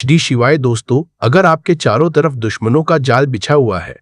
श्री शिवाय दोस्तों, अगर आपके चारों तरफ दुश्मनों का जाल बिछा हुआ है,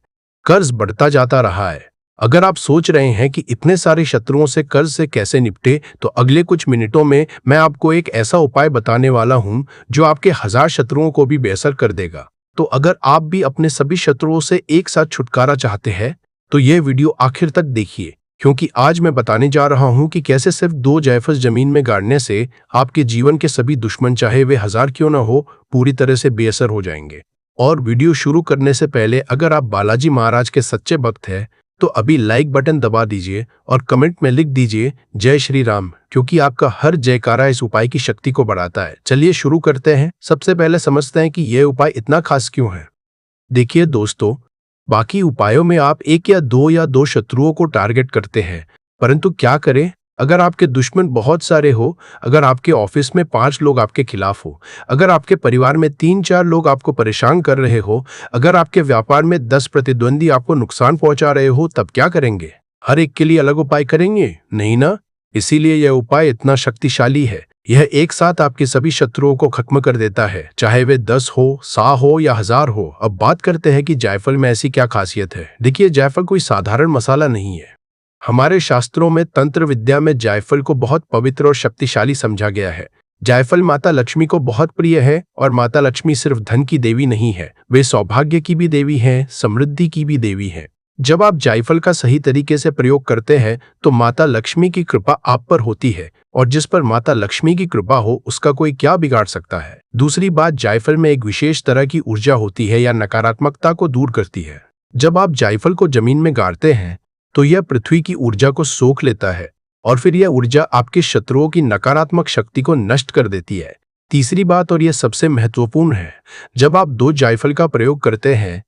कर्ज बढ़ता जाता रहा है, अगर आप सोच रहे हैं कि इतने सारे शत्रुओं से कर्ज से कैसे निपटे, तो अगले कुछ मिनटों में मैं आपको एक ऐसा उपाय बताने वाला हूं जो आपके 1000 शत्रुओं को भी बेअसर कर देगा। तो अगर आप भी अपने सभी शत्रुओं से एक साथ छुटकारा चाहते हैं तो यह वीडियो आखिर तक देखिए, क्योंकि आज मैं बताने जा रहा हूं कि कैसे सिर्फ 2 जायफल जमीन में गाड़ने से आपके जीवन के सभी दुश्मन, चाहे वे 1000 क्यों न हो, पूरी तरह से बेअसर हो जाएंगे। और वीडियो शुरू करने से पहले अगर आप बालाजी महाराज के सच्चे भक्त हैं तो अभी लाइक बटन दबा दीजिए और कमेंट में लिख दीजिए जय श्री राम, क्योंकि आपका हर जयकारा इस उपाय की शक्ति को बढ़ाता है। चलिए शुरू करते हैं। सबसे पहले समझते हैं कि यह उपाय इतना खास क्यों है। देखिए दोस्तों, बाकी उपायों में आप 1 या 2 शत्रुओं को टारगेट करते हैं, परंतु क्या करें अगर आपके दुश्मन बहुत सारे हो, अगर आपके ऑफिस में 5 लोग आपके खिलाफ हो, अगर आपके परिवार में 3-4 लोग आपको परेशान कर रहे हो, अगर आपके व्यापार में 10 प्रतिद्वंदी आपको नुकसान पहुंचा रहे हो, तब क्या करेंगे? हर एक के लिए अलग उपाय करेंगे? नहीं ना। इसीलिए यह उपाय इतना शक्तिशाली है। यह एक साथ आपके सभी शत्रुओं को खत्म कर देता है, चाहे वे 10 हो, 100 हो या 1000 हो। अब बात करते हैं कि जायफल में ऐसी क्या खासियत है। देखिए, जायफल कोई साधारण मसाला नहीं है। हमारे शास्त्रों में, तंत्र विद्या में जायफल को बहुत पवित्र और शक्तिशाली समझा गया है। जायफल माता लक्ष्मी को बहुत प्रिय है, और माता लक्ष्मी सिर्फ धन की देवी नहीं है, वे सौभाग्य की भी देवी हैं, समृद्धि की भी देवी हैं। जब आप जायफल का सही तरीके से प्रयोग करते हैं तो माता लक्ष्मी की कृपा आप पर होती है, और जिस पर माता लक्ष्मी की कृपा हो उसका कोई क्या बिगाड़ सकता है। दूसरी बात, जायफल में एक विशेष तरह की ऊर्जा होती है या नकारात्मकता को दूर करती है। जब आप जायफल को जमीन में गाड़ते हैं तो यह पृथ्वी की ऊर्जा को सोख लेता है, और फिर यह ऊर्जा आपके शत्रुओं की नकारात्मक शक्ति को नष्ट कर देती है। तीसरी बात, और यह सबसे महत्वपूर्ण है, जब आप 2 जायफल का प्रयोग करते हैं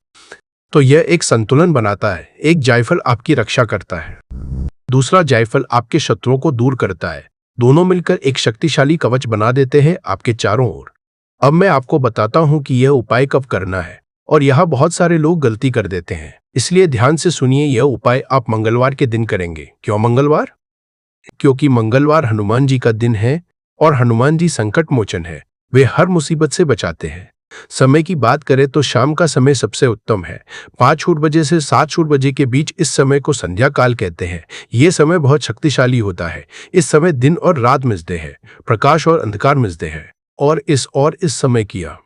तो यह एक संतुलन बनाता है। एक जायफल आपकी रक्षा करता है, दूसरा जायफल आपके शत्रुओं को दूर करता है। दोनों मिलकर एक शक्तिशाली कवच बना देते हैं आपके चारों ओर। अब मैं आपको बताता हूं कि यह उपाय कब करना है, और यहाँ बहुत सारे लोग गलती कर देते हैं, इसलिए ध्यान से सुनिए। यह उपाय आप मंगलवार के दिन करेंगे। क्यों मंगलवार? क्योंकि मंगलवार हनुमान जी का दिन है, और हनुमान जी संकट मोचन है, वे हर मुसीबत से बचाते हैं। समय की बात करें तो शाम का समय सबसे उत्तम है। 5 बजे से 7 बजे के बीच इस समय को संध्या काल कहते हैं। ये समय बहुत शक्तिशाली होता है। इस समय दिन और रात मिलते हैं, प्रकाश और अंधकार मिलते हैं, और इस समय किया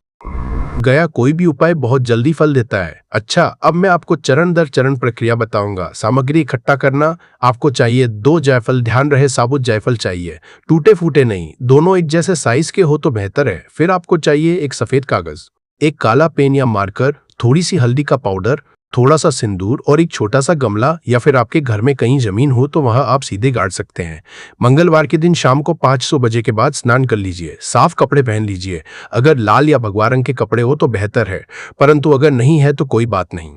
गया कोई भी उपाय बहुत जल्दी फल देता है। अच्छा, अब मैं आपको चरण दर चरण प्रक्रिया बताऊंगा। सामग्री इकट्ठा करना। आपको चाहिए 2 जायफल। ध्यान रहे, साबुत जायफल चाहिए, टूटे फूटे नहीं। दोनों एक जैसे साइज के हो तो बेहतर है। फिर आपको चाहिए एक सफेद कागज, एक काला पेन या मार्कर, थोड़ी सी हल्दी का पाउडर, थोड़ा सा सिंदूर, और एक छोटा सा गमला, या फिर आपके घर में कहीं जमीन हो तो वहां आप सीधे गाड़ सकते हैं। मंगलवार के दिन शाम को 5 बजे के बाद स्नान कर लीजिए। साफ कपड़े पहन लीजिए। अगर लाल या भगवा रंग के कपड़े हो तो बेहतर है, परंतु अगर नहीं है तो कोई बात नहीं।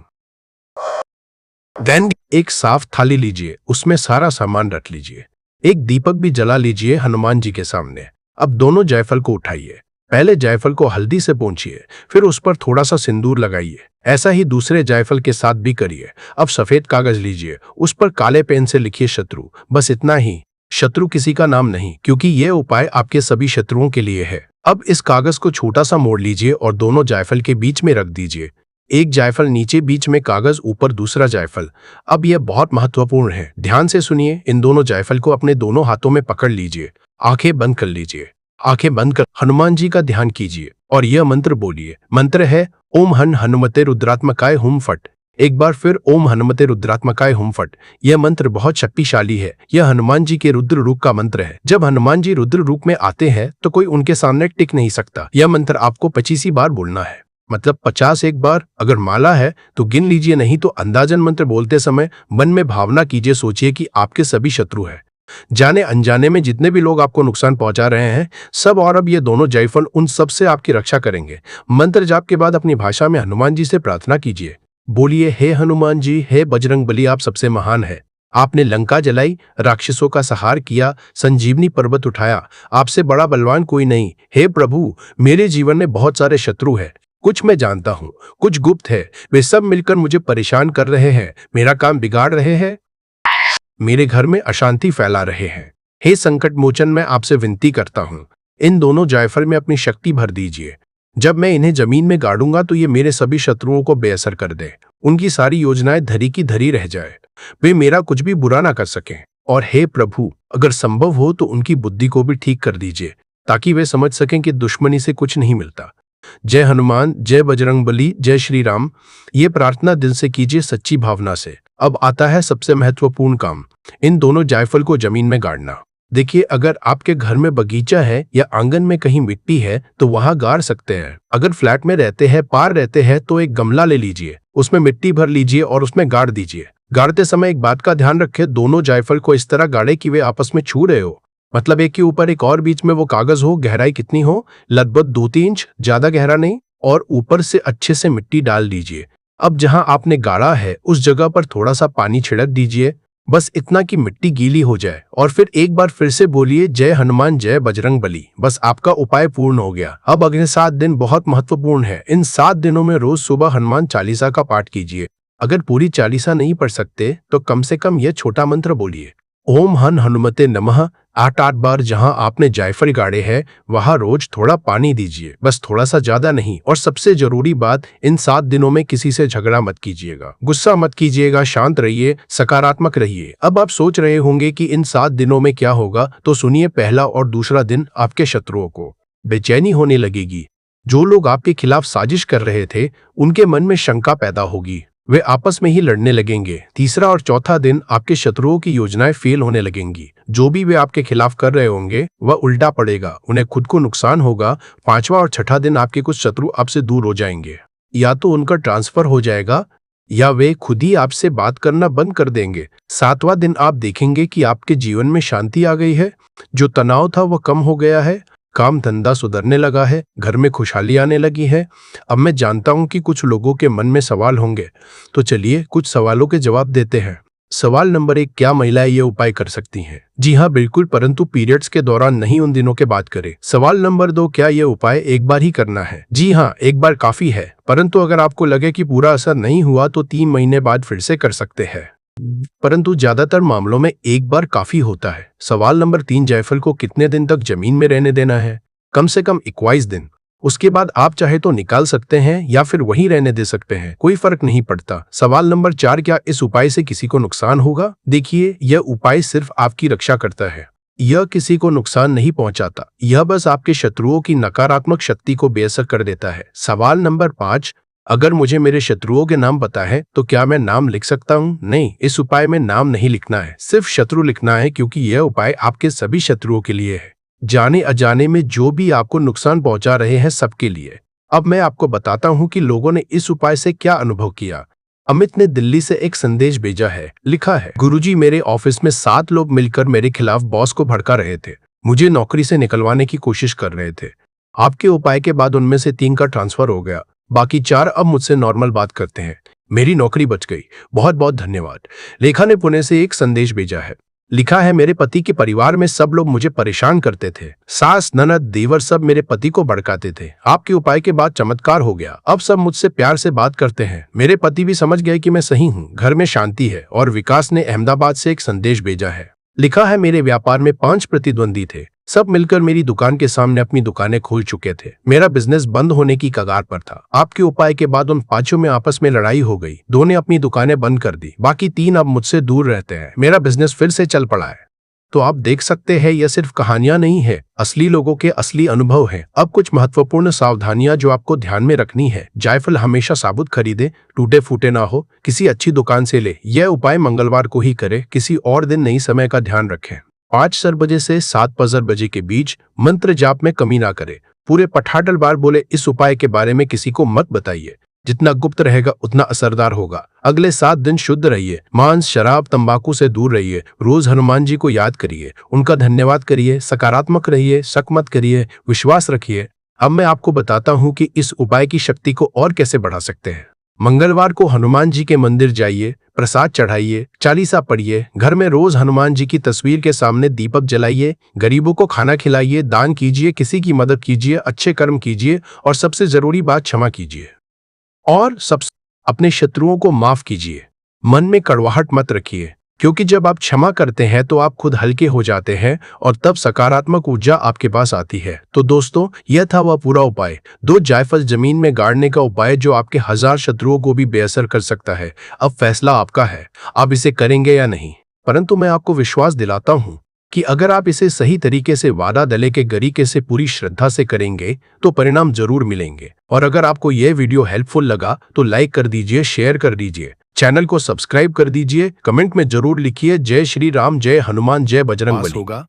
देन एक साफ थाली लीजिए, उसमें सारा सामान रख लीजिए। एक दीपक भी जला लीजिए हनुमान जी के सामने। अब दोनों जायफल को उठाइए। पहले जायफल को हल्दी से पोंछिए, फिर उस पर थोड़ा सा सिंदूर लगाइए। ऐसा ही दूसरे जायफल के साथ भी करिए। अब सफेद कागज लीजिए, उस पर काले पेन से लिखिए शत्रु। बस इतना ही। शत्रु किसी का नाम नहीं, क्योंकि यह उपाय आपके सभी शत्रुओं के लिए है। अब इस कागज को छोटा सा मोड़ लीजिए और दोनों जायफल के बीच में रख दीजिए। एक जायफल नीचे, बीच में कागज, ऊपर दूसरा जायफल। अब यह बहुत महत्वपूर्ण है, ध्यान से सुनिए। इन दोनों जायफल को अपने दोनों हाथों में पकड़ लीजिए। आंखें बंद कर लीजिए। आंखें बंद कर हनुमान जी का ध्यान कीजिए और यह मंत्र बोलिए। मंत्र है ओम हन हनुमते रुद्रात्मकाय हुम फट। एक बार फिर ओम हनुमते रुद्रात्मकाय हुम फट। यह मंत्र बहुत शक्तिशाली है। यह हनुमान जी के रुद्र रूप का मंत्र है। जब हनुमान जी रुद्र रूप में आते हैं तो कोई उनके सामने टिक नहीं सकता। यह मंत्र आपको 25 बार बोलना है, मतलब 50 एक बार। अगर माला है तो गिन लीजिए, नहीं तो अंदाजन मंत्र बोलते समय मन में भावना कीजिए। सोचिए कि आपके सभी शत्रु हैं, जाने अनजाने में जितने भी लोग आपको नुकसान पहुंचा रहे हैं, सब। और अब ये दोनों जायफल उन सब से आपकी रक्षा करेंगे। मंत्र जाप के बाद अपनी भाषा में हनुमान जी से प्रार्थना कीजिए। बोलिए, हे हनुमान जी, हे बजरंग बली, आप सबसे महान है। आपने लंका जलाई, राक्षसों का संहार किया, संजीवनी पर्वत उठाया। आपसे बड़ा बलवान कोई नहीं। हे प्रभु, मेरे जीवन में बहुत सारे शत्रु हैं। कुछ मैं जानता हूँ, कुछ गुप्त है। वे सब मिलकर मुझे परेशान कर रहे हैं, मेरा काम बिगाड़ रहे हैं, मेरे घर में अशांति फैला रहे हैं। हे संकट मोचन, मैं आपसे विनती करता हूँ, इन दोनों जायफल में अपनी शक्ति भर दीजिए। जब मैं इन्हें जमीन में गाड़ूंगा तो ये मेरे सभी शत्रुओं को बेअसर कर दे, उनकी सारी योजनाएं धरी की धरी रह जाए, वे मेरा कुछ भी बुरा ना कर सकें। और हे प्रभु, अगर संभव हो तो उनकी बुद्धि को भी ठीक कर दीजिए, ताकि वे समझ सकें कि दुश्मनी से कुछ नहीं मिलता। जय हनुमान, जय बजरंगबली, जय श्री राम। ये प्रार्थना दिल से कीजिए, सच्ची भावना से। अब आता है सबसे महत्वपूर्ण काम, इन दोनों जायफल को जमीन में गाड़ना। देखिए, अगर आपके घर में बगीचा है या आंगन में कहीं मिट्टी है तो वहां गाड़ सकते हैं। अगर फ्लैट में रहते हैं, पार रहते हैं, तो एक गमला ले लीजिए, उसमें मिट्टी भर लीजिए और उसमें गाड़ दीजिए। गाड़ते समय एक बात का ध्यान रखें, दोनों जायफल को इस तरह गाड़े कि वे आपस में छू रहे हो, मतलब एक के ऊपर एक और बीच में वो कागज हो। गहराई कितनी हो? लगभग 2-3 इंच, ज्यादा गहरा नहीं। और ऊपर से अच्छे से मिट्टी डाल दीजिए। अब जहां आपने गाड़ा है उस जगह पर थोड़ा सा पानी छिड़क दीजिए, बस इतना कि मिट्टी गीली हो जाए। और फिर एक बार फिर से बोलिए, जय हनुमान, जय बजरंगबली। बस आपका उपाय पूर्ण हो गया। अब अगले 7 दिन बहुत महत्वपूर्ण है। इन 7 दिनों में रोज सुबह हनुमान चालीसा का पाठ कीजिए। अगर पूरी चालीसा नहीं पढ़ सकते तो कम से कम यह छोटा मंत्र बोलिए, ओम हन हनुमते नमः, 8 बार। जहां आपने जायफल गाड़े हैं वहां रोज थोड़ा पानी दीजिए, बस थोड़ा सा, ज्यादा नहीं। और सबसे जरूरी बात, इन 7 दिनों में किसी से झगड़ा मत कीजिएगा, गुस्सा मत कीजिएगा, शांत रहिए, सकारात्मक रहिए। अब आप सोच रहे होंगे कि इन 7 दिनों में क्या होगा, तो सुनिए। पहला और दूसरा दिन आपके शत्रुओं को बेचैनी होने लगेगी। जो लोग आपके खिलाफ साजिश कर रहे थे उनके मन में शंका पैदा होगी, वे आपस में ही लड़ने लगेंगे। तीसरा और चौथा दिन आपके शत्रुओं की योजनाएं फेल होने लगेंगी। जो भी वे आपके खिलाफ कर रहे होंगे वह उल्टा पड़ेगा, उन्हें खुद को नुकसान होगा। पांचवा और छठा दिन आपके कुछ शत्रु आपसे दूर हो जाएंगे, या तो उनका ट्रांसफर हो जाएगा या वे खुद ही आपसे बात करना बंद कर देंगे। सातवां दिन आप देखेंगे कि आपके जीवन में शांति आ गई है, जो तनाव था वह कम हो गया है, काम धंधा सुधरने लगा है, घर में खुशहाली आने लगी है। अब मैं जानता हूं कि कुछ लोगों के मन में सवाल होंगे, तो चलिए कुछ सवालों के जवाब देते हैं। सवाल नंबर 1, क्या महिलाएं ये उपाय कर सकती हैं? जी हाँ, बिल्कुल, परंतु पीरियड्स के दौरान नहीं, उन दिनों के बाद करें। सवाल नंबर 2, क्या ये उपाय एक बार ही करना है? जी हाँ, एक बार काफी है, परंतु अगर आपको लगे कि पूरा असर नहीं हुआ तो 3 महीने बाद फिर से कर सकते हैं, परंतु ज्यादातर मामलों में एक बार काफी होता है। सवाल नंबर 3, जायफल को कितने दिन तक जमीन में रहने देना है? कम से कम 21 दिन। उसके बाद आप चाहे तो निकाल सकते हैं या फिर वहीं रहने दे सकते हैं, कोई फर्क नहीं पड़ता। सवाल नंबर 4, क्या इस उपाय से किसी को नुकसान होगा? देखिए, यह उपाय सिर्फ आपकी रक्षा करता है, यह किसी को नुकसान नहीं पहुंचाता। यह बस आपके शत्रुओं की नकारात्मक शक्ति को बेअसर कर देता है। सवाल नंबर 5, अगर मुझे मेरे शत्रुओं के नाम पता है तो क्या मैं नाम लिख सकता हूँ? नहीं, इस उपाय में नाम नहीं लिखना है, सिर्फ शत्रु लिखना है, क्योंकि यह उपाय आपके सभी शत्रुओं के लिए है, जाने अजाने में जो भी आपको नुकसान पहुंचा रहे हैं सबके लिए। अब मैं आपको बताता हूं कि लोगों ने इस उपाय से क्या अनुभव किया। अमित ने दिल्ली से एक संदेश भेजा है, लिखा है, गुरुजी, मेरे ऑफिस में 7 लोग मिलकर मेरे खिलाफ बॉस को भड़का रहे थे, मुझे नौकरी से निकलवाने की कोशिश कर रहे थे। आपके उपाय के बाद उनमें से 3 का ट्रांसफर हो गया, बाकी 4 अब मुझसे नॉर्मल बात करते हैं, मेरी नौकरी बच गई, बहुत बहुत धन्यवाद। लेखा ने पुणे से एक संदेश भेजा है, लिखा है, मेरे पति के परिवार में सब लोग मुझे परेशान करते थे, सास, ननद, देवर सब मेरे पति को भड़काते थे। आपके उपाय के बाद चमत्कार हो गया, अब सब मुझसे प्यार से बात करते हैं, मेरे पति भी समझ गए कि मैं सही हूँ, घर में शांति है। और विकास ने अहमदाबाद से एक संदेश भेजा है, लिखा है, मेरे व्यापार में 5 प्रतिद्वंदी थे, सब मिलकर मेरी दुकान के सामने अपनी दुकानें खोल चुके थे, मेरा बिजनेस बंद होने की कगार पर था। आपके उपाय के बाद उन 5 में आपस में लड़ाई हो गई, 2 ने अपनी दुकानें बंद कर दी, बाकी 3 अब मुझसे दूर रहते हैं, मेरा बिजनेस फिर से चल पड़ा है। तो आप देख सकते हैं, यह सिर्फ कहानियां नहीं है, असली लोगों के असली अनुभव हैं। अब कुछ महत्वपूर्ण सावधानियां जो आपको ध्यान में रखनी है। जायफल हमेशा साबुत खरीदे, टूटे फूटे ना हो, किसी अच्छी दुकान से ले। यह उपाय मंगलवार को ही करे, किसी और दिन नहीं। समय का ध्यान रखें, 5 बजे से 7 बजे के बीच। मंत्र जाप में कमी ना करे, पूरे पठाडल बार बोले। इस उपाय के बारे में किसी को मत बताइए, जितना गुप्त रहेगा उतना असरदार होगा। अगले 7 दिन शुद्ध रहिए, मांस, शराब, तंबाकू से दूर रहिए। रोज हनुमान जी को याद करिए, उनका धन्यवाद करिए, सकारात्मक रहिए, शक मत करिए, विश्वास रखिए। अब मैं आपको बताता हूँ कि इस उपाय की शक्ति को और कैसे बढ़ा सकते हैं। मंगलवार को हनुमान जी के मंदिर जाइए, प्रसाद चढ़ाइए, चालीसा पढ़िए, घर में रोज हनुमान जी की तस्वीर के सामने दीपक जलाइए, गरीबों को खाना खिलाइए, दान कीजिए, किसी की मदद कीजिए, अच्छे कर्म कीजिए, और सबसे जरूरी बात, क्षमा कीजिए और अपने शत्रुओं को माफ कीजिए। मन में कड़वाहट मत रखिए, क्योंकि जब आप क्षमा करते हैं तो आप खुद हल्के हो जाते हैं और तब सकारात्मक ऊर्जा आपके पास आती है। तो दोस्तों, यह था वह पूरा उपाय, 2 जायफल जमीन में गाड़ने का उपाय जो आपके 1000 शत्रुओं को भी बेअसर कर सकता है। अब फैसला आपका है, आप इसे करेंगे या नहीं। परंतु मैं आपको विश्वास दिलाता हूँ कि अगर आप इसे सही तरीके से वादा दले के तरीके से पूरी श्रद्धा से करेंगे तो परिणाम जरूर मिलेंगे। और अगर आपको यह वीडियो हेल्पफुल लगा तो लाइक कर दीजिए, शेयर कर दीजिए, चैनल को सब्सक्राइब कर दीजिए, कमेंट में जरूर लिखिए जय श्री राम, जय हनुमान, जय बजरंगबली। होगा,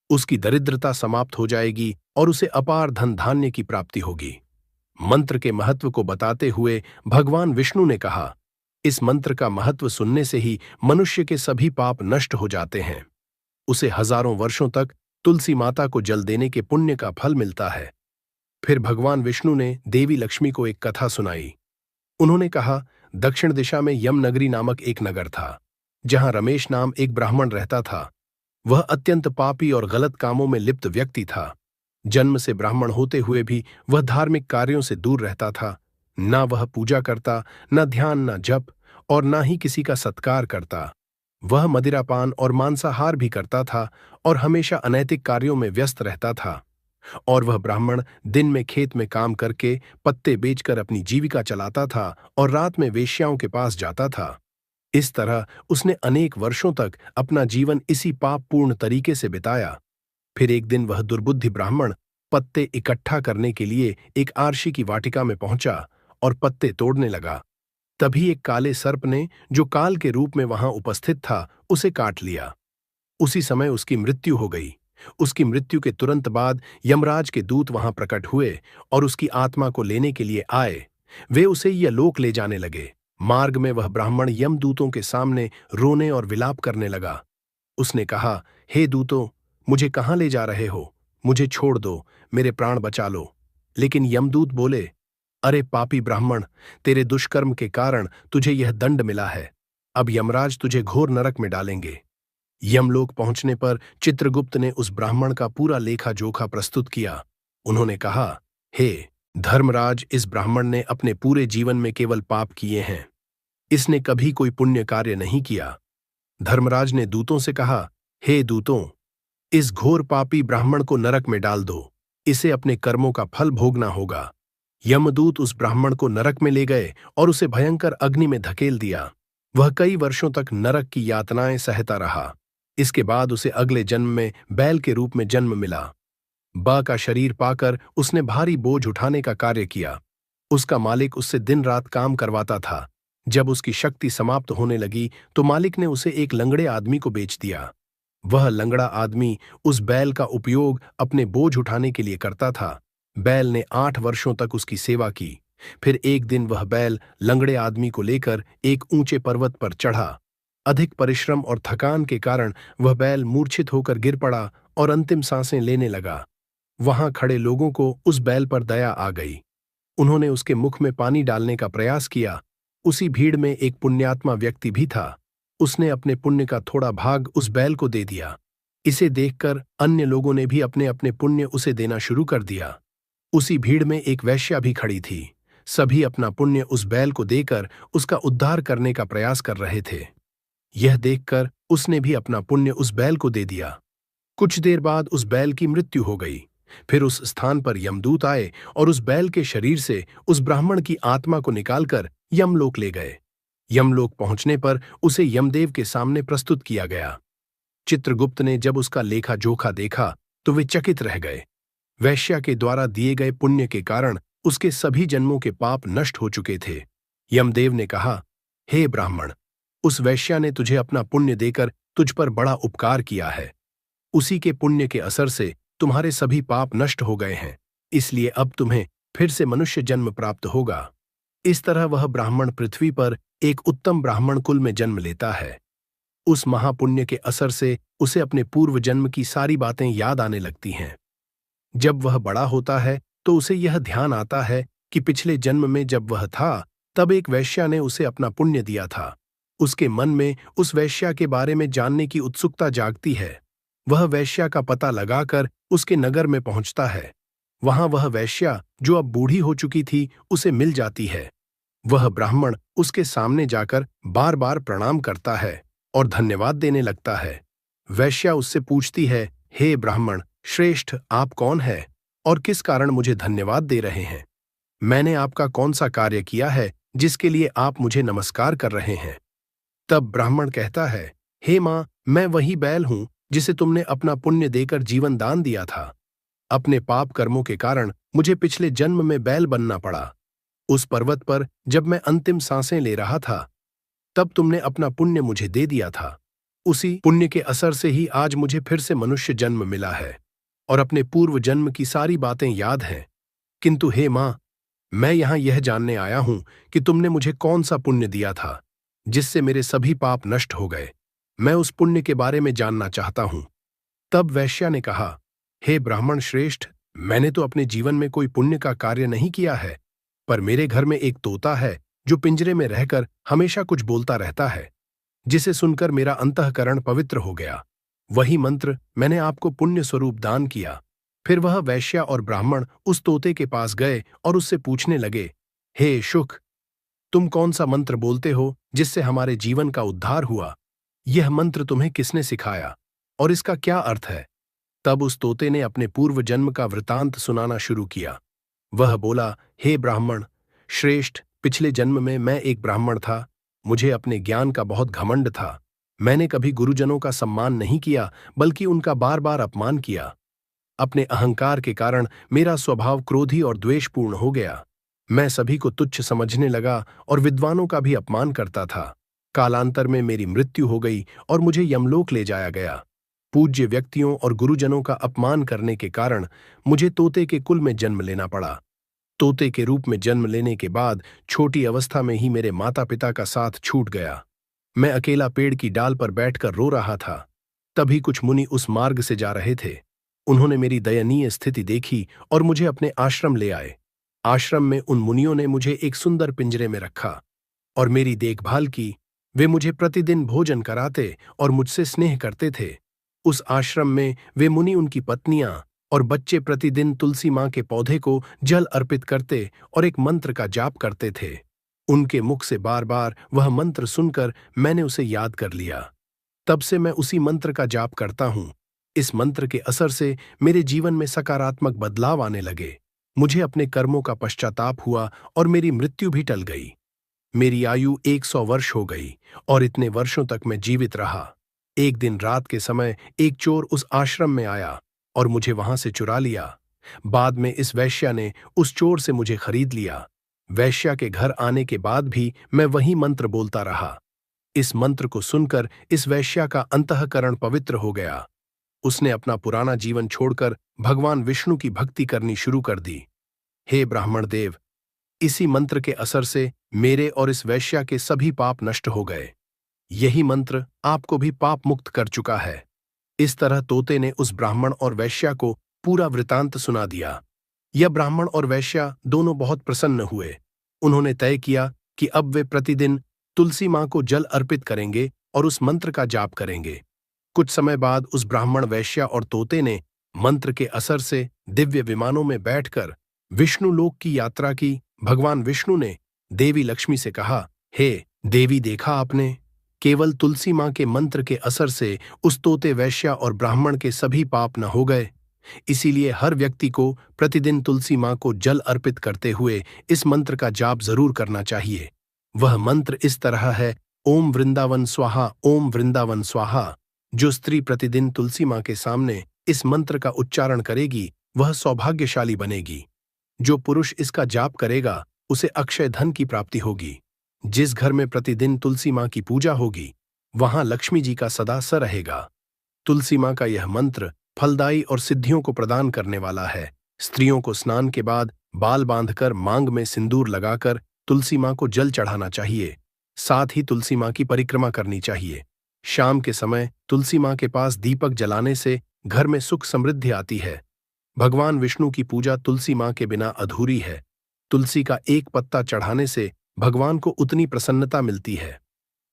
उसकी दरिद्रता समाप्त हो जाएगी और उसे अपार धन धान्य की प्राप्ति होगी। मंत्र के महत्व को बताते हुए भगवान विष्णु ने कहा, इस मंत्र का महत्व सुनने से ही मनुष्य के सभी पाप नष्ट हो जाते हैं। उसे हजारों वर्षों तक तुलसी माता को जल देने के पुण्य का फल मिलता है। फिर भगवान विष्णु ने देवी लक्ष्मी को एक कथा सुनाई। उन्होंने कहा, दक्षिण दिशा में यमनगरी नामक एक नगर था, जहां रमेश नाम एक ब्राह्मण रहता था। वह अत्यंत पापी और गलत कामों में लिप्त व्यक्ति था। जन्म से ब्राह्मण होते हुए भी वह धार्मिक कार्यों से दूर रहता था। ना वह पूजा करता, न ध्यान, न जप, और ना ही किसी का सत्कार करता। वह मदिरापान और मांसाहार भी करता था और हमेशा अनैतिक कार्यों में व्यस्त रहता था। और वह ब्राह्मण दिन में खेत में काम करके पत्ते बेचकर अपनी जीविका चलाता था और रात में वेश्याओं के पास जाता था। इस तरह उसने अनेक वर्षों तक अपना जीवन इसी पापपूर्ण तरीके से बिताया। फिर एक दिन वह दुर्बुद्धि ब्राह्मण पत्ते इकट्ठा करने के लिए एक आरशी की वाटिका में पहुंचा और पत्ते तोड़ने लगा। तभी एक काले सर्प ने, जो काल के रूप में वहां उपस्थित था, उसे काट लिया। उसी समय उसकी मृत्यु हो गई। उसकी मृत्यु के तुरंत बाद यमराज के दूत वहां प्रकट हुए और उसकी आत्मा को लेने के लिए आए। वे उसे यमलोक ले जाने लगे। मार्ग में वह ब्राह्मण यमदूतों के सामने रोने और विलाप करने लगा। उसने कहा, हे दूतों, मुझे कहां ले जा रहे हो? मुझे छोड़ दो, मेरे प्राण बचा लो। लेकिन यमदूत बोले, अरे पापी ब्राह्मण, तेरे दुष्कर्म के कारण तुझे यह दंड मिला है। अब यमराज तुझे घोर नरक में डालेंगे। यमलोक पहुंचने पर चित्रगुप्त ने उस ब्राह्मण का पूरा लेखा जोखा प्रस्तुत किया। उन्होंने कहा, हे धर्मराज, इस ब्राह्मण ने अपने पूरे जीवन में केवल पाप किए हैं। इसने कभी कोई पुण्य कार्य नहीं किया। धर्मराज ने दूतों से कहा, हे दूतों, इस घोर पापी ब्राह्मण को नरक में डाल दो। इसे अपने कर्मों का फल भोगना होगा। यमदूत उस ब्राह्मण को नरक में ले गए और उसे भयंकर अग्नि में धकेल दिया। वह कई वर्षों तक नरक की यातनाएं सहता रहा। इसके बाद उसे अगले जन्म में बैल के रूप में जन्म मिला। बा का शरीर पाकर उसने भारी बोझ उठाने का कार्य किया। उसका मालिक उससे दिन रात काम करवाता था। जब उसकी शक्ति समाप्त होने लगी तो मालिक ने उसे एक लंगड़े आदमी को बेच दिया। वह लंगड़ा आदमी उस बैल का उपयोग अपने बोझ उठाने के लिए करता था। बैल ने 8 वर्षों तक उसकी सेवा की। फिर एक दिन वह बैल लंगड़े आदमी को लेकर एक ऊंचे पर्वत पर चढ़ा। अधिक परिश्रम और थकान के कारण वह बैल मूर्छित होकर गिर पड़ा और अंतिम सांसें लेने लगा। वहां खड़े लोगों को उस बैल पर दया आ गई। उन्होंने उसके मुख में पानी डालने का प्रयास किया। उसी भीड़ में एक पुण्यात्मा व्यक्ति भी था। उसने अपने पुण्य का थोड़ा भाग उस बैल को दे दिया। इसे देखकर अन्य लोगों ने भी अपने अपने पुण्य उसे देना शुरू कर दिया। उसी भीड़ में एक वैश्या भी खड़ी थी। सभी अपना पुण्य उस बैल को देकर उसका उद्धार करने का प्रयास कर रहे थे। यह देखकर उसने भी अपना पुण्य उस बैल को दे दिया। कुछ देर बाद उस बैल की मृत्यु हो गई। फिर उस स्थान पर यमदूत आए और उस बैल के शरीर से उस ब्राह्मण की आत्मा को निकालकर यमलोक ले गए। यमलोक पहुंचने पर उसे यमदेव के सामने प्रस्तुत किया गया। चित्रगुप्त ने जब उसका लेखा जोखा देखा तो वे चकित रह गए। वैश्या के द्वारा दिए गए पुण्य के कारण उसके सभी जन्मों के पाप नष्ट हो चुके थे। यमदेव ने कहा, हे ब्राह्मण, उस वैश्या ने तुझे अपना पुण्य देकर तुझ पर बड़ा उपकार किया है। उसी के पुण्य के असर से तुम्हारे सभी पाप नष्ट हो गए हैं। इसलिए अब तुम्हें फिर से मनुष्य जन्म प्राप्त होगा। इस तरह वह ब्राह्मण पृथ्वी पर एक उत्तम ब्राह्मण कुल में जन्म लेता है। उस महापुण्य के असर से उसे अपने पूर्व जन्म की सारी बातें याद आने लगती हैं। जब वह बड़ा होता है तो उसे यह ध्यान आता है कि पिछले जन्म में जब वह था तब एक वैश्या ने उसे अपना पुण्य दिया था। उसके मन में उस वैश्या के बारे में जानने की उत्सुकता जागती है। वह वैश्या का पता लगाकर उसके नगर में पहुंचता है। वहां वह वैश्या, जो अब बूढ़ी हो चुकी थी, उसे मिल जाती है। वह ब्राह्मण उसके सामने जाकर बार बार प्रणाम करता है। और धन्यवाद देने लगता है। वैश्या उससे पूछती है, हे ब्राह्मण श्रेष्ठ, आप कौन है और किस कारण मुझे धन्यवाद दे रहे हैं? मैंने आपका कौन सा कार्य किया है जिसके लिए आप मुझे नमस्कार कर रहे हैं? तब ब्राह्मण कहता है, हे मां, मैं वही बैल हूं जिसे तुमने अपना पुण्य देकर जीवन दान दिया था। अपने पाप कर्मों के कारण मुझे पिछले जन्म में बैल बनना पड़ा। उस पर्वत पर जब मैं अंतिम सांसें ले रहा था, तब तुमने अपना पुण्य मुझे दे दिया था। उसी पुण्य के असर से ही आज मुझे फिर से मनुष्य जन्म मिला है और अपने पूर्व जन्म की सारी बातें याद हैं। किंतु हे मां, मैं यहां यह जानने आया हूं कि तुमने मुझे कौन सा पुण्य दिया था जिससे मेरे सभी पाप नष्ट हो गए। मैं उस पुण्य के बारे में जानना चाहता हूं। तब वैश्या ने कहा, हे ब्राह्मण श्रेष्ठ, मैंने तो अपने जीवन में कोई पुण्य का कार्य नहीं किया है, पर मेरे घर में एक तोता है जो पिंजरे में रहकर हमेशा कुछ बोलता रहता है, जिसे सुनकर मेरा अंतःकरण पवित्र हो गया। वही मंत्र मैंने आपको पुण्य स्वरूप दान किया। फिर वह वैश्या और ब्राह्मण उस तोते के पास गए और उससे पूछने लगे, हे शुक, तुम कौन सा मंत्र बोलते हो जिससे हमारे जीवन का उद्धार हुआ? यह मंत्र तुम्हें किसने सिखाया और इसका क्या अर्थ है? तब उस तोते ने अपने पूर्व जन्म का वृतांत सुनाना शुरू किया। वह बोला, हे ब्राह्मण श्रेष्ठ, पिछले जन्म में मैं एक ब्राह्मण था। मुझे अपने ज्ञान का बहुत घमंड था। मैंने कभी गुरुजनों का सम्मान नहीं किया, बल्कि उनका बार बार अपमान किया। अपने अहंकार के कारण मेरा स्वभाव क्रोधी और द्वेषपूर्ण हो गया। मैं सभी को तुच्छ समझने लगा और विद्वानों का भी अपमान करता था। कालांतर में मेरी मृत्यु हो गई और मुझे यमलोक ले जाया गया। पूज्य व्यक्तियों और गुरुजनों का अपमान करने के कारण मुझे तोते के कुल में जन्म लेना पड़ा। तोते के रूप में जन्म लेने के बाद छोटी अवस्था में ही मेरे माता पिता का साथ छूट गया। मैं अकेला पेड़ की डाल पर बैठकर रो रहा था। तभी कुछ मुनि उस मार्ग से जा रहे थे। उन्होंने मेरी दयनीय स्थिति देखी और मुझे अपने आश्रम ले आए। आश्रम में उन मुनियों ने मुझे एक सुंदर पिंजरे में रखा और मेरी देखभाल की। वे मुझे प्रतिदिन भोजन कराते और मुझसे स्नेह करते थे। उस आश्रम में वे मुनि, उनकी पत्नियां और बच्चे प्रतिदिन तुलसी मां के पौधे को जल अर्पित करते और एक मंत्र का जाप करते थे। उनके मुख से बार बार वह मंत्र सुनकर मैंने उसे याद कर लिया। तब से मैं उसी मंत्र का जाप करता हूं। इस मंत्र के असर से मेरे जीवन में सकारात्मक बदलाव आने लगे। मुझे अपने कर्मों का पश्चाताप हुआ और मेरी मृत्यु भी टल गई। मेरी आयु 100 वर्ष हो गई और इतने वर्षों तक मैं जीवित रहा। एक दिन रात के समय एक चोर उस आश्रम में आया और मुझे वहां से चुरा लिया। बाद में इस वैश्या ने उस चोर से मुझे खरीद लिया। वैश्या के घर आने के बाद भी मैं वही मंत्र बोलता रहा। इस मंत्र को सुनकर इस वैश्या का अंतःकरण पवित्र हो गया। उसने अपना पुराना जीवन छोड़कर भगवान विष्णु की भक्ति करनी शुरू कर दी। हे ब्राह्मण देव, इसी मंत्र के असर से मेरे और इस वैश्या के सभी पाप नष्ट हो गए। यही मंत्र आपको भी पाप मुक्त कर चुका है। इस तरह तोते ने उस ब्राह्मण और वैश्या को पूरा वृतांत सुना दिया। यह ब्राह्मण और वैश्या दोनों बहुत प्रसन्न हुए। उन्होंने तय किया कि अब वे प्रतिदिन तुलसी मां को जल अर्पित करेंगे और उस मंत्र का जाप करेंगे। कुछ समय बाद उस ब्राह्मण, वैश्या और तोते ने मंत्र के असर से दिव्य विमानों में बैठकर विष्णु लोक की यात्रा की। भगवान विष्णु ने देवी लक्ष्मी से कहा, हे देवी, देखा आपने, केवल तुलसी मां के मंत्र के असर से उस तोते, वैश्या और ब्राह्मण के सभी पाप न हो गए। इसीलिए हर व्यक्ति को प्रतिदिन तुलसी मां को जल अर्पित करते हुए इस मंत्र का जाप जरूर करना चाहिए। वह मंत्र इस तरह है, ओम वृंदावन स्वाहा, ओम वृंदावन स्वाहा। जो स्त्री प्रतिदिन तुलसी मां के सामने इस मंत्र का उच्चारण करेगी वह सौभाग्यशाली बनेगी। जो पुरुष इसका जाप करेगा उसे अक्षय धन की प्राप्ति होगी। जिस घर में प्रतिदिन तुलसी मां की पूजा होगी वहां लक्ष्मी जी का सदा स रहेगा। तुलसी मां का यह मंत्र फलदायी और सिद्धियों को प्रदान करने वाला है। स्त्रियों को स्नान के बाद बाल बांधकर मांग में सिंदूर लगाकर तुलसी मां को जल चढ़ाना चाहिए। साथ ही तुलसी मां की परिक्रमा करनी चाहिए। शाम के समय तुलसी मां के पास दीपक जलाने से घर में सुख समृद्धि आती है। भगवान विष्णु की पूजा तुलसी मां के बिना अधूरी है। तुलसी का एक पत्ता चढ़ाने से भगवान को उतनी प्रसन्नता मिलती है,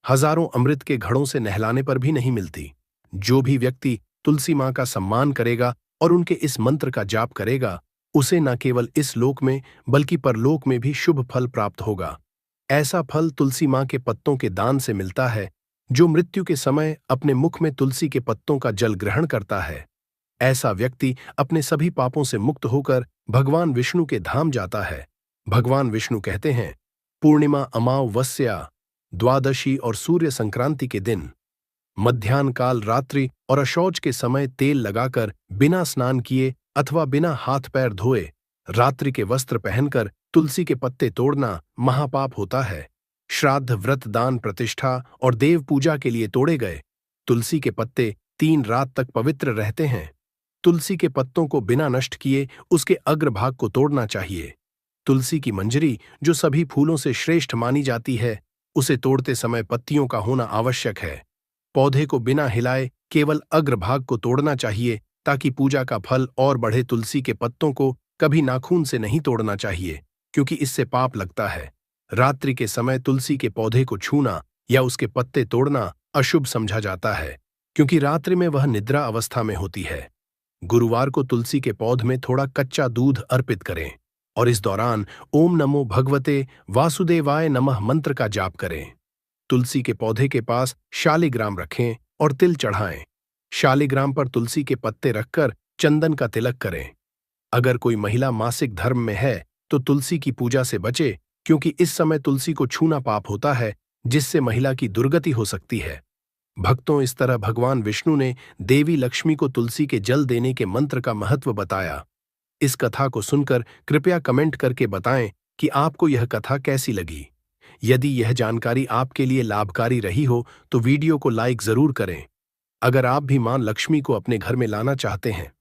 हजारों अमृत के घड़ों से नहलाने पर भी नहीं मिलती। जो भी व्यक्ति तुलसी मां का सम्मान करेगा और उनके इस मंत्र का जाप करेगा, उसे न केवल इस लोक में बल्कि परलोक में भी शुभ फल प्राप्त होगा। ऐसा फल तुलसी मां के पत्तों के दान से मिलता है जो मृत्यु के समय अपने मुख में तुलसी के पत्तों का जल ग्रहण करता है, ऐसा व्यक्ति अपने सभी पापों से मुक्त होकर भगवान विष्णु के धाम जाता है। भगवान विष्णु कहते हैं, पूर्णिमा अमावस्या, द्वादशी और सूर्य संक्रांति के दिन मध्याह्न काल, रात्रि और अशौच के समय तेल लगाकर बिना स्नान किए अथवा बिना हाथ पैर धोए रात्रि के वस्त्र पहनकर तुलसी के पत्ते तोड़ना महापाप होता है। श्राद्ध, व्रत, दान, प्रतिष्ठा और देव पूजा के लिए तोड़े गए तुलसी के पत्ते 3 रात तक पवित्र रहते हैं। तुलसी के पत्तों को बिना नष्ट किए उसके अग्रभाग को तोड़ना चाहिए। तुलसी की मंजरी, जो सभी फूलों से श्रेष्ठ मानी जाती है, उसे तोड़ते समय पत्तियों का होना आवश्यक है। पौधे को बिना हिलाए केवल अग्रभाग को तोड़ना चाहिए ताकि पूजा का फल और बढ़े। तुलसी के पत्तों को कभी नाखून से नहीं तोड़ना चाहिए, क्योंकि इससे पाप लगता है। रात्रि के समय तुलसी के पौधे को छूना या उसके पत्ते तोड़ना अशुभ समझा जाता है, क्योंकि रात्रि में वह निद्रा अवस्था में होती है। गुरुवार को तुलसी के पौध में थोड़ा कच्चा दूध अर्पित करें और इस दौरान ओम नमो भगवते वासुदेवाय नमः मंत्र का जाप करें। तुलसी के पौधे के पास शालिग्राम रखें और तिल चढ़ाएं। शालिग्राम पर तुलसी के पत्ते रखकर चंदन का तिलक करें। अगर कोई महिला मासिक धर्म में है तो तुलसी की पूजा से बचे, क्योंकि इस समय तुलसी को छूना पाप होता है, जिससे महिला की दुर्गति हो सकती है। भक्तों, इस तरह भगवान विष्णु ने देवी लक्ष्मी को तुलसी के जल देने के मंत्र का महत्व बताया। इस कथा को सुनकर कृपया कमेंट करके बताएं कि आपको यह कथा कैसी लगी। यदि यह जानकारी आपके लिए लाभकारी रही हो तो वीडियो को लाइक जरूर करें। अगर आप भी मां लक्ष्मी को अपने घर में लाना चाहते हैं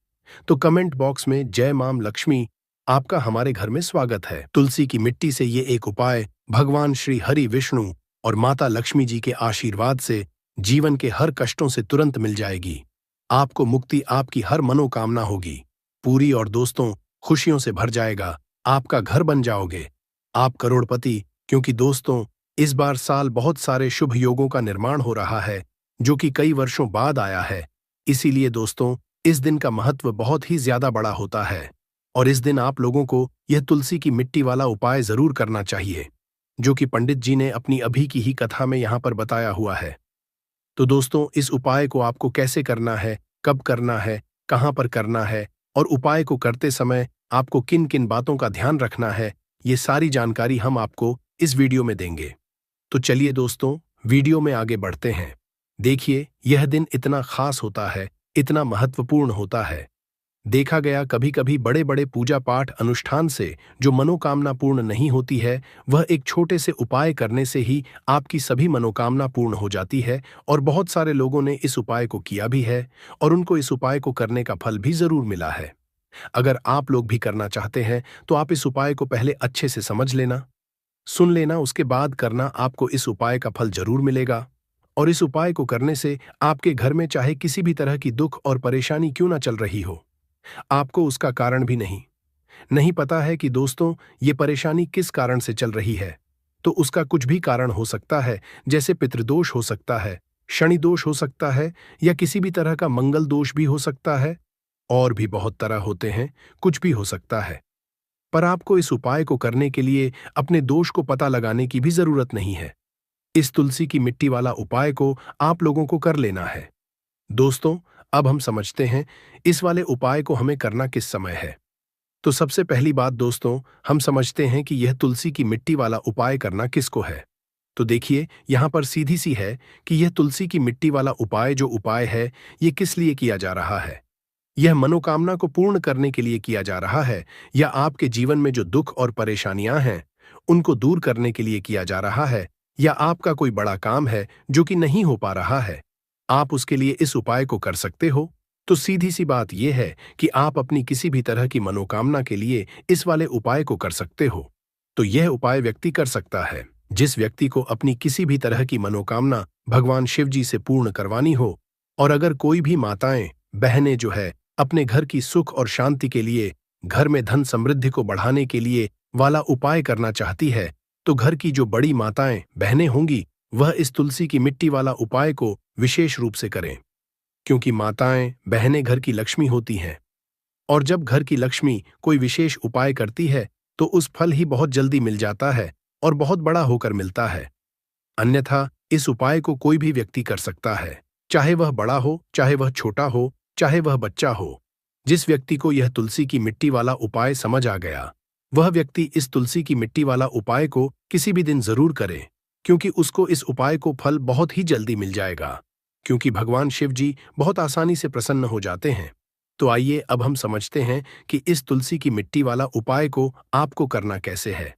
तो कमेंट बॉक्स में जय मां लक्ष्मी, आपका हमारे घर में स्वागत है। तुलसी की मिट्टी से ये एक उपाय भगवान श्री हरि विष्णु और माता लक्ष्मी जी के आशीर्वाद से जीवन के हर कष्टों से तुरंत मिल जाएगी। आपको मुक्ति, आपकी हर मनोकामना होगी पूरी और दोस्तों, खुशियों से भर जाएगा। आपका घर बन जाओगे, आप करोड़पति। क्योंकि दोस्तों, इस बार साल बहुत सारे शुभ योगों का निर्माण हो रहा है, जो कि कई वर्षों बाद आया है। इसीलिए दोस्तों, इस दिन का महत्व बहुत ही ज्यादा बड़ा होता है और इस दिन आप लोगों को यह तुलसी की मिट्टी वाला उपाय जरूर करना चाहिए, जो कि पंडित जी ने अपनी अभी की ही कथा में यहाँ पर बताया हुआ है। तो दोस्तों, इस उपाय को आपको कैसे करना है, कब करना है, कहाँ पर करना है और उपाय को करते समय आपको किन किन बातों का ध्यान रखना है, ये सारी जानकारी हम आपको इस वीडियो में देंगे। तो चलिए दोस्तों, वीडियो में आगे बढ़ते हैं। देखिए, यह दिन इतना खास होता है, इतना महत्वपूर्ण होता है। देखा गया कभी कभी बड़े बड़े पूजा पाठ अनुष्ठान से जो मनोकामना पूर्ण नहीं होती है, वह एक छोटे से उपाय करने से ही आपकी सभी मनोकामना पूर्ण हो जाती है। और बहुत सारे लोगों ने इस उपाय को किया भी है और उनको इस उपाय को करने का फल भी जरूर मिला है। अगर आप लोग भी करना चाहते हैं तो आप इस उपाय को पहले अच्छे से समझ लेना, सुन लेना, उसके बाद करना। आपको इस उपाय का फल जरूर मिलेगा और इस उपाय को करने से आपके घर में चाहे किसी भी तरह की दुख और परेशानी क्यों ना चल रही हो, आपको उसका कारण भी नहीं पता है कि दोस्तों ये परेशानी किस कारण से चल रही है, तो उसका कुछ भी कारण हो सकता है। जैसे पितृदोष हो सकता है, शनि दोष हो सकता है, या किसी भी तरह का मंगल दोष भी हो सकता है। और भी बहुत तरह होते हैं, कुछ भी हो सकता है। पर आपको इस उपाय को करने के लिए अपने दोष को पता लगाने की भी जरूरत नहीं है। इस तुलसी की मिट्टी वाला उपाय को आप लोगों को कर लेना है। दोस्तों, अब हम समझते हैं इस वाले उपाय को हमें करना किस समय है। तो सबसे पहली बात दोस्तों, हम समझते हैं कि यह तुलसी की मिट्टी वाला उपाय करना किसको है। तो देखिए, यहां पर सीधी सी है कि यह तुलसी की मिट्टी वाला उपाय जो उपाय है, ये किस लिए किया जा रहा है। यह मनोकामना को पूर्ण करने के लिए किया जा रहा है, या आपके जीवन में जो दुख और परेशानियां हैं उनको दूर करने के लिए किया जा रहा है, या आपका कोई बड़ा काम है जो कि नहीं हो पा रहा है, आप उसके लिए इस उपाय को कर सकते हो। तो सीधी सी बात यह है कि आप अपनी किसी भी तरह की मनोकामना के लिए इस वाले उपाय को कर सकते हो। तो यह उपाय व्यक्ति कर सकता है जिस व्यक्ति को अपनी किसी भी तरह की मनोकामना भगवान शिव जी से पूर्ण करवानी हो। और अगर कोई भी माताएं, बहनें जो है अपने घर की सुख और शांति के लिए, घर में धन समृद्धि को बढ़ाने के लिए वाला उपाय करना चाहती है, तो घर की जो बड़ी माताएं, बहनें होंगी, वह इस तुलसी की मिट्टी वाला उपाय को विशेष रूप से करें, क्योंकि माताएं, बहनें घर की लक्ष्मी होती हैं। और जब घर की लक्ष्मी कोई विशेष उपाय करती है तो उस फल ही बहुत जल्दी मिल जाता है और बहुत बड़ा होकर मिलता है। अन्यथा इस उपाय को कोई भी व्यक्ति कर सकता है, चाहे वह बड़ा हो, चाहे वह छोटा हो, चाहे वह बच्चा हो। जिस व्यक्ति को यह तुलसी की मिट्टी वाला उपाय समझ आ गया, वह व्यक्ति इस तुलसी की मिट्टी वाला उपाय को किसी भी दिन जरूर करे, क्योंकि उसको इस उपाय को फल बहुत ही जल्दी मिल जाएगा, क्योंकि भगवान शिव जी बहुत आसानी से प्रसन्न हो जाते हैं। तो आइए अब हम समझते हैं कि इस तुलसी की मिट्टी वाला उपाय को आपको करना कैसे है,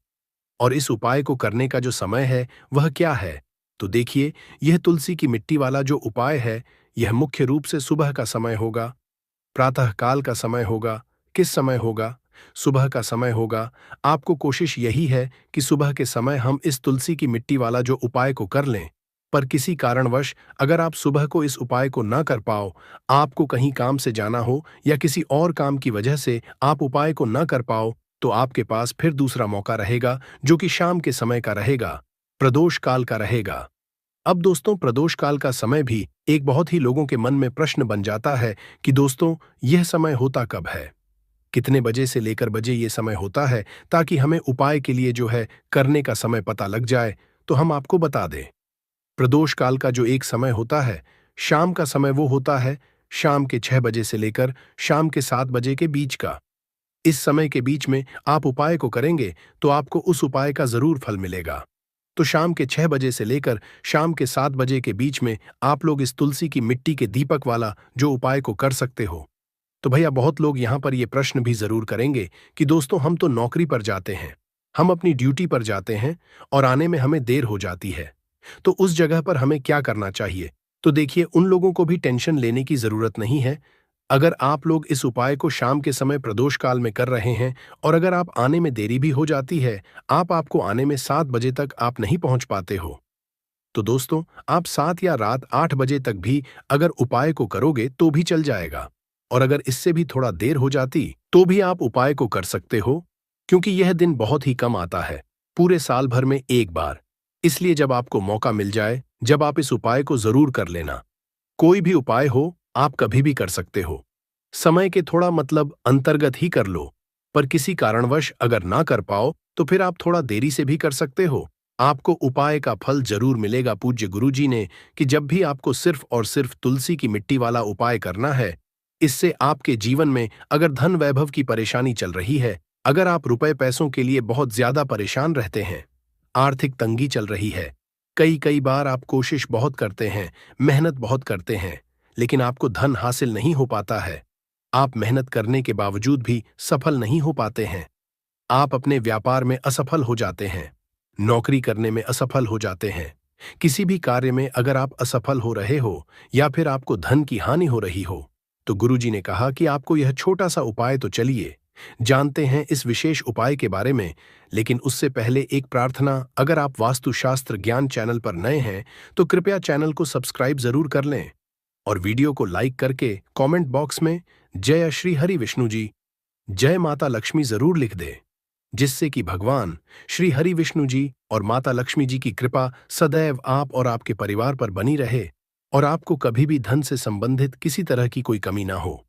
और इस उपाय को करने का जो समय है वह क्या है। तो देखिए, यह तुलसी की मिट्टी वाला जो उपाय है, यह मुख्य रूप से सुबह का समय होगा, प्रातः काल का समय होगा। किस समय होगा? सुबह का समय होगा। आपको कोशिश यही है कि सुबह के समय हम इस तुलसी की मिट्टी वाला जो उपाय को कर लें। पर किसी कारणवश अगर आप सुबह को इस उपाय को ना कर पाओ, आपको कहीं काम से जाना हो या किसी और काम की वजह से आप उपाय को ना कर पाओ, तो आपके पास फिर दूसरा मौका रहेगा, जो कि शाम के समय का रहेगा, प्रदोष काल का रहेगा। अब दोस्तों, प्रदोष काल का समय भी एक बहुत ही लोगों के मन में प्रश्न बन जाता है कि दोस्तों, यह समय होता कब है, कितने बजे से लेकर बजे ये समय होता है, ताकि हमें उपाय के लिए जो है करने का समय पता लग जाए। तो हम आपको बता दें, प्रदोष काल का जो एक समय होता है, शाम का समय, वो होता है शाम के 6 बजे से लेकर शाम के 7 बजे के बीच का। इस समय के बीच में आप उपाय को करेंगे तो आपको उस उपाय का जरूर फल मिलेगा। तो शाम के 6 बजे से लेकर शाम के 7 बजे के बीच में आप लोग इस तुलसी की मिट्टी के दीपक वाला जो उपाय को कर सकते हो। तो भैया, बहुत लोग यहाँ पर ये प्रश्न भी जरूर करेंगे कि दोस्तों, हम तो नौकरी पर जाते हैं, हम अपनी ड्यूटी पर जाते हैं और आने में हमें देर हो जाती है, तो उस जगह पर हमें क्या करना चाहिए। तो देखिए, उन लोगों को भी टेंशन लेने की जरूरत नहीं है। अगर आप लोग इस उपाय को शाम के समय प्रदोष काल में कर रहे हैं और अगर आप आने में देरी भी हो जाती है, आपको आने में 7 बजे तक आप नहीं पहुंच पाते हो, तो दोस्तों, आप 7 या रात 8 बजे तक भी अगर उपाय को करोगे तो भी चल जाएगा। और अगर इससे भी थोड़ा देर हो जाती तो भी आप उपाय को कर सकते हो, क्योंकि यह दिन बहुत ही कम आता है, पूरे साल भर में एक बार। इसलिए जब आपको मौका मिल जाए, जब आप इस उपाय को जरूर कर लेना। कोई भी उपाय हो, आप कभी भी कर सकते हो, समय के थोड़ा मतलब अंतर्गत ही कर लो। पर किसी कारणवश अगर ना कर पाओ तो फिर आप थोड़ा देरी से भी कर सकते हो, आपको उपाय का फल जरूर मिलेगा। पूज्य गुरुजी ने कि जब भी आपको सिर्फ और सिर्फ तुलसी की मिट्टी वाला उपाय करना है, इससे आपके जीवन में अगर धन वैभव की परेशानी चल रही है, अगर आप रुपए पैसों के लिए बहुत ज्यादा परेशान रहते हैं, आर्थिक तंगी चल रही है, कई कई बार आप कोशिश बहुत करते हैं, मेहनत बहुत करते हैं, लेकिन आपको धन हासिल नहीं हो पाता है, आप मेहनत करने के बावजूद भी सफल नहीं हो पाते हैं, आप अपने व्यापार में असफल हो जाते हैं, नौकरी करने में असफल हो जाते हैं, किसी भी कार्य में अगर आप असफल हो रहे हो या फिर आपको धन की हानि हो रही हो, तो गुरुजी ने कहा कि आपको यह छोटा सा उपाय तो चलिए जानते हैं इस विशेष उपाय के बारे में। लेकिन उससे पहले एक प्रार्थना, अगर आप वास्तुशास्त्र ज्ञान चैनल पर नए हैं तो कृपया चैनल को सब्सक्राइब जरूर कर लें और वीडियो को लाइक करके कमेंट बॉक्स में जय श्री हरि विष्णु जी, जय माता लक्ष्मी जरूर लिख दें, जिससे कि भगवान श्री हरि विष्णु जी और माता लक्ष्मी जी की कृपा सदैव आप और आपके परिवार पर बनी रहे और आपको कभी भी धन से संबंधित किसी तरह की कोई कमी ना हो।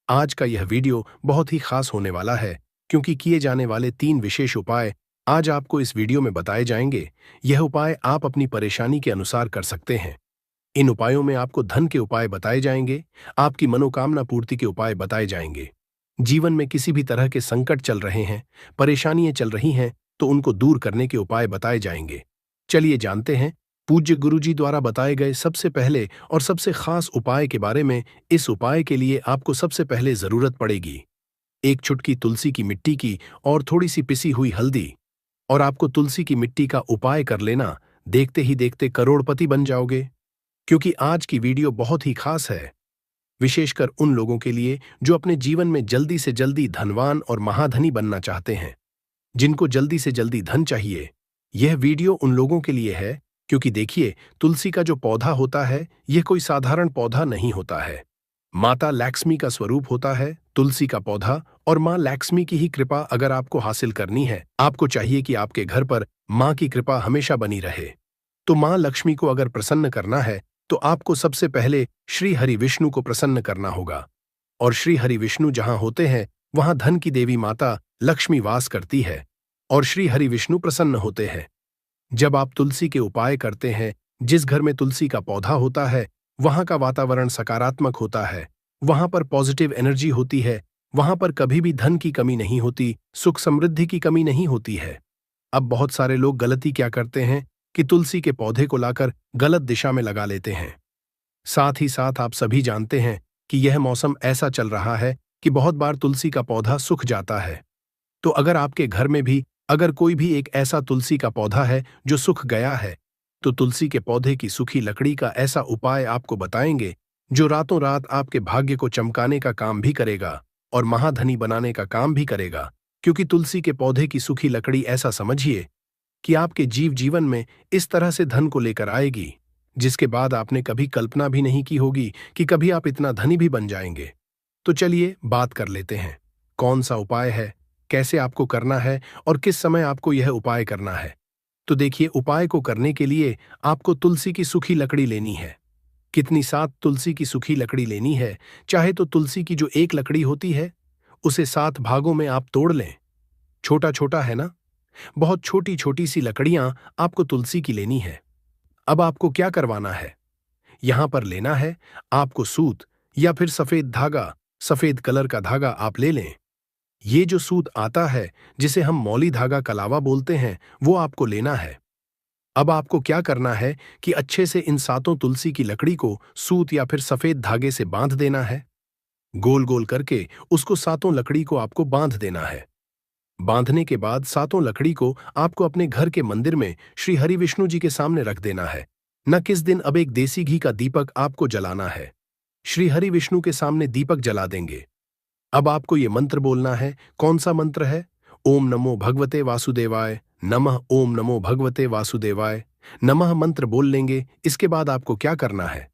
आज का यह वीडियो बहुत ही खास होने वाला है, क्योंकि किए जाने वाले 3 विशेष उपाय आज आपको इस वीडियो में बताए जाएंगे। यह उपाय आप अपनी परेशानी के अनुसार कर सकते हैं। इन उपायों में आपको धन के उपाय बताए जाएंगे, आपकी मनोकामना पूर्ति के उपाय बताए जाएंगे। जीवन में किसी भी तरह के संकट चल रहे हैं, परेशानियां चल रही हैं, तो उनको दूर करने के उपाय बताए जाएंगे। चलिए जानते हैं पूज्य गुरुजी द्वारा बताए गए सबसे पहले और सबसे खास उपाय के बारे में। इस उपाय के लिए आपको सबसे पहले जरूरत पड़ेगी एक चुटकी तुलसी की मिट्टी की और थोड़ी सी पिसी हुई हल्दी। और आपको तुलसी की मिट्टी का उपाय कर लेना, देखते ही देखते करोड़पति बन जाओगे। क्योंकि आज की वीडियो बहुत ही खास है, विशेषकर उन लोगों के लिए जो अपने जीवन में जल्दी से जल्दी धनवान और महाधनी बनना चाहते हैं, जिनको जल्दी से जल्दी धन चाहिए। यह वीडियो उन लोगों के लिए है, क्योंकि देखिए, तुलसी का जो पौधा होता है, यह कोई साधारण पौधा नहीं होता है। माता लक्ष्मी का स्वरूप होता है तुलसी का पौधा, और मां लक्ष्मी की ही कृपा अगर आपको हासिल करनी है, आपको चाहिए कि आपके घर पर मां की कृपा हमेशा बनी रहे। तो मां लक्ष्मी को अगर प्रसन्न करना है तो आपको सबसे पहले श्री हरि विष्णु को प्रसन्न करना होगा। और श्री हरि विष्णु जहां होते हैं वहां धन की देवी माता लक्ष्मी वास करती है और श्री हरि विष्णु प्रसन्न होते हैं। जब आप तुलसी के उपाय करते हैं, जिस घर में तुलसी का पौधा होता है वहां का वातावरण सकारात्मक होता है, वहां पर पॉजिटिव एनर्जी होती है, वहां पर कभी भी धन की कमी नहीं होती, सुख समृद्धि की कमी नहीं होती है। अब बहुत सारे लोग गलती क्या करते हैं कि तुलसी के पौधे को लाकर गलत दिशा में लगा लेते हैं। साथ ही साथ आप सभी जानते हैं कि यह मौसम ऐसा चल रहा है कि बहुत बार तुलसी का पौधा सूख जाता है। तो अगर आपके घर में भी अगर कोई भी एक ऐसा तुलसी का पौधा है जो सूख गया है, तो तुलसी के पौधे की सूखी लकड़ी का ऐसा उपाय आपको बताएंगे जो रातों रात आपके भाग्य को चमकाने का काम भी करेगा और महाधनी बनाने का काम भी करेगा। क्योंकि तुलसी के पौधे की सूखी लकड़ी ऐसा समझिए कि आपके जीवन में इस तरह से धन को लेकर आएगी जिसके बाद आपने कभी कल्पना भी नहीं की होगी कि कभी आप इतना धनी भी बन जाएंगे। तो चलिए बात कर लेते हैं कौन सा उपाय है, कैसे आपको करना है और किस समय आपको यह उपाय करना है। तो देखिए, उपाय को करने के लिए आपको तुलसी की सूखी लकड़ी लेनी है। कितनी? 7 तुलसी की सूखी लकड़ी लेनी है। चाहे तो तुलसी की जो एक लकड़ी होती है उसे 7 भागों में आप तोड़ लें। छोटा छोटा है ना, बहुत छोटी छोटी सी लकड़ियां आपको तुलसी की लेनी है। अब आपको क्या करवाना है, यहां पर लेना है आपको सूत या फिर सफेद धागा, सफेद कलर का धागा आप ले लें। ये जो सूत आता है जिसे हम मौली धागा कलावा बोलते हैं वो आपको लेना है। अब आपको क्या करना है कि अच्छे से इन 7 तुलसी की लकड़ी को सूत या फिर सफेद धागे से बांध देना है। गोल गोल करके उसको 7 लकड़ी को आपको बांध देना है। बांधने के बाद 7 लकड़ी को आपको अपने घर के मंदिर में श्री हरि विष्णु जी के सामने रख देना है। न किस दिन अब एक देसी घी का दीपक आपको जलाना है। श्री हरि विष्णु के सामने दीपक जला देंगे। अब आपको ये मंत्र बोलना है। कौन सा मंत्र है? ओम नमो भगवते वासुदेवाय नमः, ओम नमो भगवते वासुदेवाय नमः मंत्र बोल लेंगे। इसके बाद आपको क्या करना है,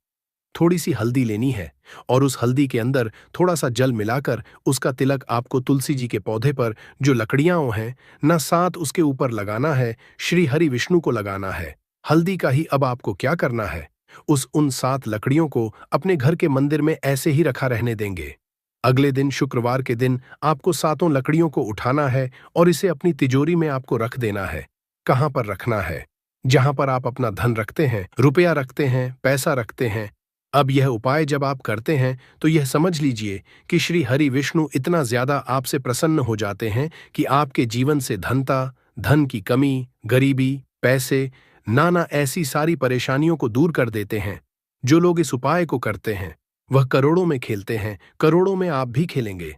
थोड़ी सी हल्दी लेनी है और उस हल्दी के अंदर थोड़ा सा जल मिलाकर उसका तिलक आपको तुलसी जी के पौधे पर जो लकड़ियां हैं न 7 उसके ऊपर लगाना है, श्री हरि विष्णु को लगाना है हल्दी का ही। अब आपको क्या करना है, उन 7 लकड़ियों को अपने घर के मंदिर में ऐसे ही रखा रहने देंगे। अगले दिन शुक्रवार के दिन आपको 7 लकड़ियों को उठाना है और इसे अपनी तिजोरी में आपको रख देना है। कहां पर रखना है? जहां पर आप अपना धन रखते हैं, रुपया रखते हैं, पैसा रखते हैं। अब यह उपाय जब आप करते हैं तो यह समझ लीजिए कि श्री हरि विष्णु इतना ज्यादा आपसे प्रसन्न हो जाते हैं कि आपके जीवन से धन की कमी, गरीबी, पैसे, नाना ऐसी सारी परेशानियों को दूर कर देते हैं। जो लोग इस उपाय को करते हैं वह करोड़ों में खेलते हैं, करोड़ों में आप भी खेलेंगे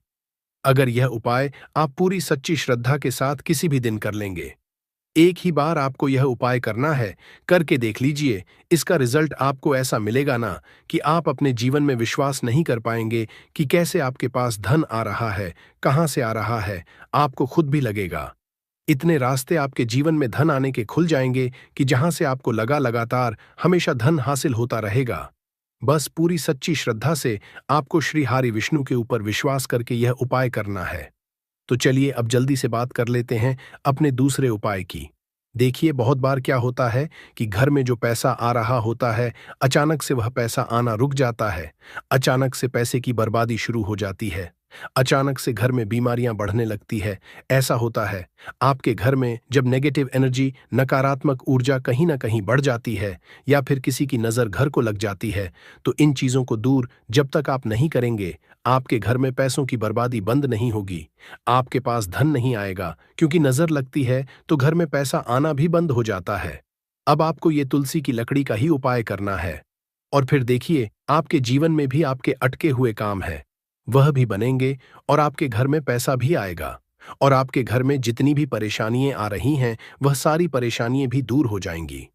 अगर यह उपाय आप पूरी सच्ची श्रद्धा के साथ किसी भी दिन कर लेंगे। एक ही बार आपको यह उपाय करना है, करके देख लीजिए। इसका रिजल्ट आपको ऐसा मिलेगा ना कि आप अपने जीवन में विश्वास नहीं कर पाएंगे कि कैसे आपके पास धन आ रहा है, कहां से आ रहा है। आपको खुद भी लगेगा इतने रास्ते आपके जीवन में धन आने के खुल जाएंगे कि जहां से आपको लगातार हमेशा धन हासिल होता रहेगा। बस पूरी सच्ची श्रद्धा से आपको श्री हरि विष्णु के ऊपर विश्वास करके यह उपाय करना है। तो चलिए अब जल्दी से बात कर लेते हैं अपने दूसरे उपाय की। देखिए, बहुत बार क्या होता है कि घर में जो पैसा आ रहा होता है अचानक से वह पैसा आना रुक जाता है। अचानक से पैसे की बर्बादी शुरू हो जाती है। अचानक से घर में बीमारियां बढ़ने लगती है। ऐसा होता है आपके घर में जब नेगेटिव एनर्जी, नकारात्मक ऊर्जा कहीं ना कहीं बढ़ जाती है या फिर किसी की नज़र घर को लग जाती है, तो इन चीज़ों को दूर जब तक आप नहीं करेंगे आपके घर में पैसों की बर्बादी बंद नहीं होगी। आपके पास धन नहीं आएगा क्योंकि नज़र लगती है तो घर में पैसा आना भी बंद हो जाता है। अब आपको ये तुलसी की लकड़ी का ही उपाय करना है और फिर देखिए आपके जीवन में भी आपके अटके हुए काम है वह भी बनेंगे और आपके घर में पैसा भी आएगा और आपके घर में जितनी भी परेशानियां आ रही हैं वह सारी परेशानियां भी दूर हो जाएंगी।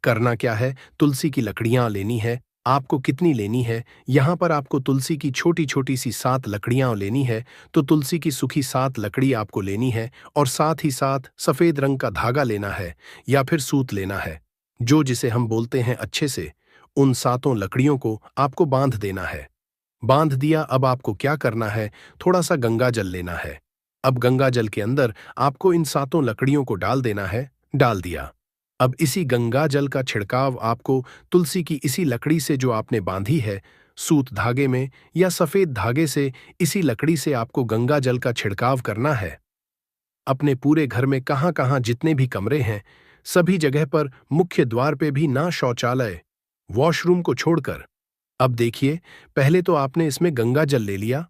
करना क्या है, तुलसी की लकड़ियां लेनी है। आपको कितनी लेनी है, यहां पर आपको तुलसी की छोटी छोटी सी 7 लकड़ियां लेनी है। तो तुलसी की सूखी 7 लकड़ी आपको लेनी है और साथ ही साथ सफेद रंग का धागा लेना है या फिर सूत लेना है, जो जिसे हम बोलते हैं अच्छे से। उन 7 लकड़ियों को आपको बांध देना है। बांध दिया, अब आपको क्या करना है, थोड़ा सा गंगा जल लेना है। अब गंगा जल के अंदर आपको इन 7 लकड़ियों को डाल देना है। डाल दिया, अब इसी गंगा जल का छिड़काव आपको तुलसी की इसी लकड़ी से जो आपने बांधी है सूत धागे में या सफेद धागे से, इसी लकड़ी से आपको गंगा जल का छिड़काव करना है। अपने पूरे घर में कहां कहां जितने भी कमरे हैं सभी जगह पर, मुख्य द्वार पे भी ना शौचालय, वॉशरूम को छोड़कर। अब देखिए, पहले तो आपने इसमें गंगा जल ले लिया,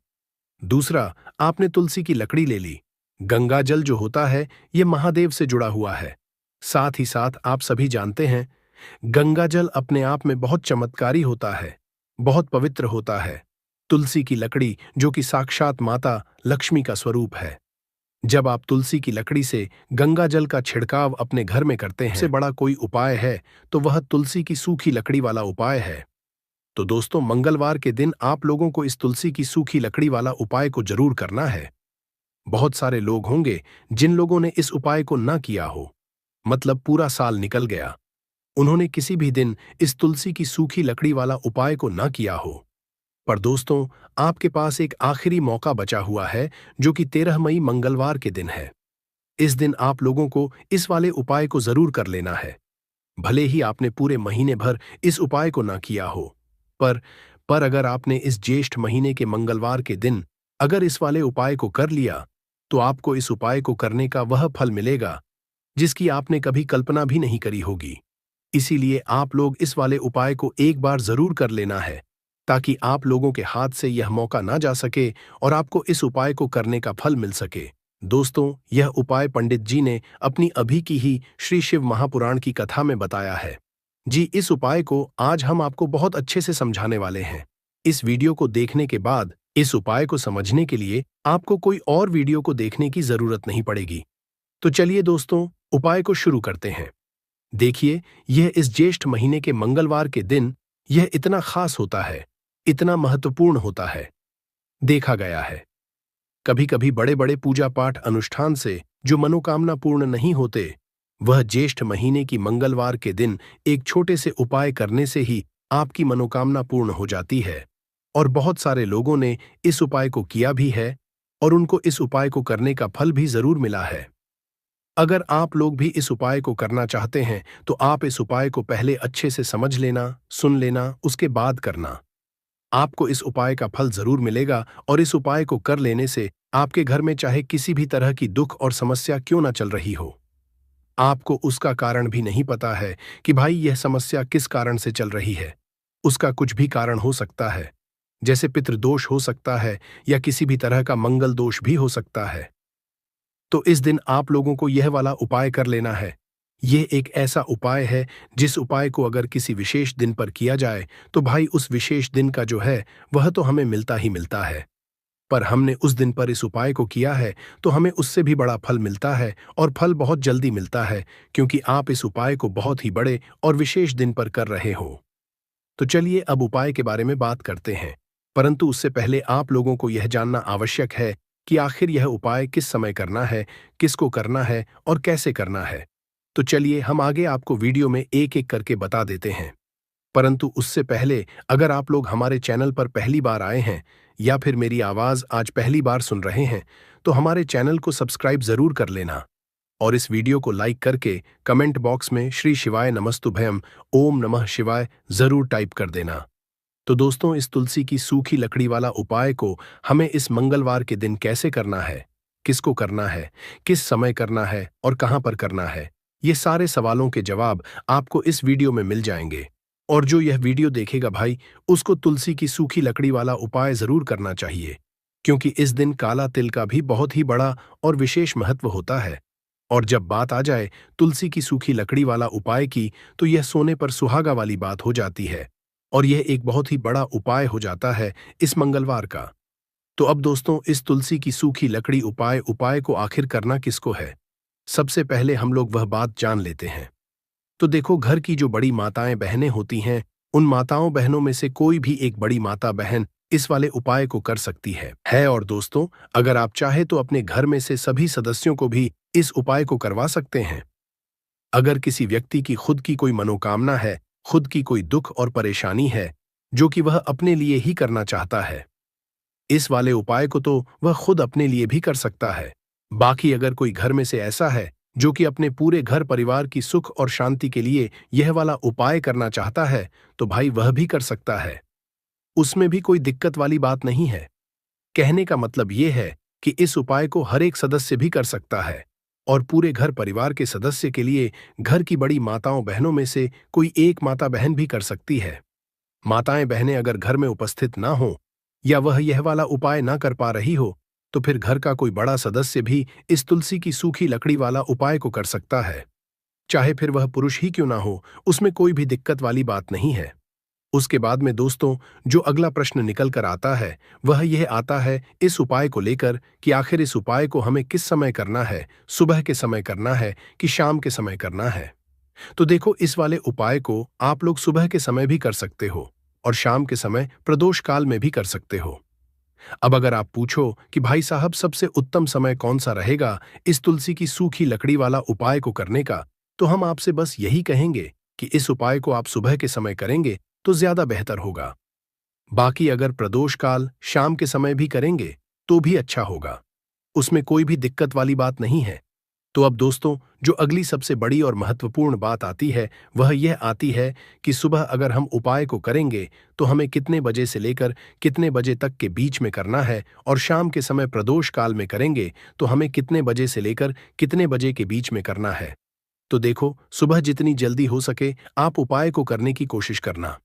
दूसरा आपने तुलसी की लकड़ी ले ली। गंगा जल जो होता है ये महादेव से जुड़ा हुआ है। साथ ही साथ आप सभी जानते हैं, गंगा जल अपने आप में बहुत चमत्कारी होता है, बहुत पवित्र होता है। तुलसी की लकड़ी जो कि साक्षात माता लक्ष्मी का स्वरूप है। जब आप तुलसी की लकड़ी से गंगा जल का छिड़काव अपने घर में करते हैं, सबसे बड़ा कोई उपाय है तो वह तुलसी की सूखी लकड़ी वाला उपाय है। तो दोस्तों, मंगलवार के दिन आप लोगों को इस तुलसी की सूखी लकड़ी वाला उपाय को जरूर करना है। बहुत सारे लोग होंगे जिन लोगों ने इस उपाय को ना किया हो, मतलब पूरा साल निकल गया, उन्होंने किसी भी दिन इस तुलसी की सूखी लकड़ी वाला उपाय को ना किया हो। पर दोस्तों, आपके पास एक आखिरी मौका बचा हुआ है जो कि 13 मई मंगलवार के दिन है। इस दिन आप लोगों को इस वाले उपाय को जरूर कर लेना है। भले ही आपने पूरे महीने भर इस उपाय को ना किया हो, पर अगर आपने इस ज्येष्ठ महीने के मंगलवार के दिन अगर इस वाले उपाय को कर लिया, तो आपको इस उपाय को करने का वह फल मिलेगा जिसकी आपने कभी कल्पना भी नहीं करी होगी। इसीलिए आप लोग इस वाले उपाय को एक बार जरूर कर लेना है, ताकि आप लोगों के हाथ से यह मौका ना जा सके और आपको इस उपाय को करने का फल मिल सके। दोस्तों, यह उपाय पंडित जी ने अपनी अभी की ही श्री शिव महापुराण की कथा में बताया है। जी, इस उपाय को आज हम आपको बहुत अच्छे से समझाने वाले हैं। इस वीडियो को देखने के बाद इस उपाय को समझने के लिए आपको कोई और वीडियो को देखने की जरूरत नहीं पड़ेगी। तो चलिए दोस्तों, उपाय को शुरू करते हैं। देखिए, यह इस ज्येष्ठ महीने के मंगलवार के दिन यह इतना खास होता है, इतना महत्वपूर्ण होता है। देखा गया है, कभी कभी बड़े बड़े पूजा पाठ अनुष्ठान से जो मनोकामना पूर्ण नहीं होते, वह ज्येष्ठ महीने की मंगलवार के दिन एक छोटे से उपाय करने से ही आपकी मनोकामना पूर्ण हो जाती है। और बहुत सारे लोगों ने इस उपाय को किया भी है और उनको इस उपाय को करने का फल भी जरूर मिला है। अगर आप लोग भी इस उपाय को करना चाहते हैं तो आप इस उपाय को पहले अच्छे से समझ लेना, सुन लेना, उसके बाद करना। आपको इस उपाय का फल जरूर मिलेगा और इस उपाय को कर लेने से आपके घर में चाहे किसी भी तरह की दुख और समस्या क्यों ना चल रही हो, आपको उसका कारण भी नहीं पता है कि भाई यह समस्या किस कारण से चल रही है। उसका कुछ भी कारण हो सकता है, जैसे पितृदोष हो सकता है या किसी भी तरह का मंगल दोष भी हो सकता है। तो इस दिन आप लोगों को यह वाला उपाय कर लेना है। यह एक ऐसा उपाय है जिस उपाय को अगर किसी विशेष दिन पर किया जाए तो भाई उस विशेष दिन का जो है वह तो हमें मिलता ही मिलता है। पर हमने उस दिन पर इस उपाय को किया है तो हमें उससे भी बड़ा फल मिलता है और फल बहुत जल्दी मिलता है, क्योंकि आप इस उपाय को बहुत ही बड़े और विशेष दिन पर कर रहे हो। तो चलिए अब उपाय के बारे में बात करते हैं, परंतु उससे पहले आप लोगों को यह जानना आवश्यक है कि आखिर यह उपाय किस समय करना है, किसको करना है और कैसे करना है। तो चलिए हम आगे आपको वीडियो में एक एक करके बता देते हैं। परंतु उससे पहले अगर आप लोग हमारे चैनल पर पहली बार आए हैं या फिर मेरी आवाज आज पहली बार सुन रहे हैं, तो हमारे चैनल को सब्सक्राइब जरूर कर लेना और इस वीडियो को लाइक करके कमेंट बॉक्स में श्री शिवाय नमस्तुभयम ओम नमः शिवाय जरूर टाइप कर देना। तो दोस्तों, इस तुलसी की सूखी लकड़ी वाला उपाय को हमें इस मंगलवार के दिन कैसे करना है, किसको करना है, किस समय करना है और कहां पर करना है, ये सारे सवालों के जवाब आपको इस वीडियो में मिल जाएंगे। और जो यह वीडियो देखेगा भाई, उसको तुलसी की सूखी लकड़ी वाला उपाय जरूर करना चाहिए, क्योंकि इस दिन काला तिल का भी बहुत ही बड़ा और विशेष महत्व होता है। और जब बात आ जाए तुलसी की सूखी लकड़ी वाला उपाय की, तो यह सोने पर सुहागा वाली बात हो जाती है और यह एक बहुत ही बड़ा उपाय हो जाता है इस मंगलवार का। तो अब दोस्तों, इस तुलसी की सूखी लकड़ी उपाय को आखिर करना किसको है, सबसे पहले हम लोग वह बात जान लेते हैं। तो देखो, घर की जो बड़ी माताएं बहनें होती हैं, उन माताओं बहनों में से कोई भी एक बड़ी माता बहन इस वाले उपाय को कर सकती है। और दोस्तों, अगर आप चाहे तो अपने घर में से सभी सदस्यों को भी इस उपाय को करवा सकते हैं। अगर किसी व्यक्ति की खुद की कोई मनोकामना है, खुद की कोई दुख और परेशानी है जो कि वह अपने लिए ही करना चाहता है, इस वाले उपाय को तो वह खुद अपने लिए भी कर सकता है। बाकी अगर कोई घर में से ऐसा है जो कि अपने पूरे घर परिवार की सुख और शांति के लिए यह वाला उपाय करना चाहता है, तो भाई वह भी कर सकता है। उसमें भी कोई दिक्कत वाली बात नहीं है। कहने का मतलब यह है कि इस उपाय को हर एक सदस्य भी कर सकता है। और पूरे घर परिवार के सदस्य के लिए घर की बड़ी माताओं बहनों में से कोई एक माता बहन भी कर सकती है। माताएं बहनें अगर घर में उपस्थित ना हो या वह यह वाला उपाय ना कर पा रही हो तो फिर घर का कोई बड़ा सदस्य भी इस तुलसी की सूखी लकड़ी वाला उपाय को कर सकता है। चाहे फिर वह पुरुष ही क्यों ना हो, उसमें कोई भी दिक्कत वाली बात नहीं है। उसके बाद में दोस्तों जो अगला प्रश्न निकल कर आता है वह यह आता है इस उपाय को लेकर कि आखिर इस उपाय को हमें किस समय करना है, सुबह के समय करना है कि शाम के समय करना है। तो देखो, इस वाले उपाय को आप लोग सुबह के समय भी कर सकते हो और शाम के समय प्रदोष काल में भी कर सकते हो। अब अगर आप पूछो कि भाई साहब सबसे उत्तम समय कौन सा रहेगा इस तुलसी की सूखी लकड़ी वाला उपाय को करने का, तो हम आपसे बस यही कहेंगे कि इस उपाय को आप सुबह के समय करेंगे तो ज्यादा बेहतर होगा। बाकी अगर प्रदोष काल शाम के समय भी करेंगे तो भी अच्छा होगा, उसमें कोई भी दिक्कत वाली बात नहीं है। तो अब दोस्तों जो अगली सबसे बड़ी और महत्वपूर्ण बात आती है वह यह आती है कि सुबह अगर हम उपाय को करेंगे तो हमें कितने बजे से लेकर कितने बजे तक के बीच में करना है, और शाम के समय प्रदोष काल में करेंगे तो हमें कितने बजे से लेकर कितने बजे के बीच में करना है। तो देखो, सुबह जितनी जल्दी हो सके आप उपाय को करने की कोशिश करना।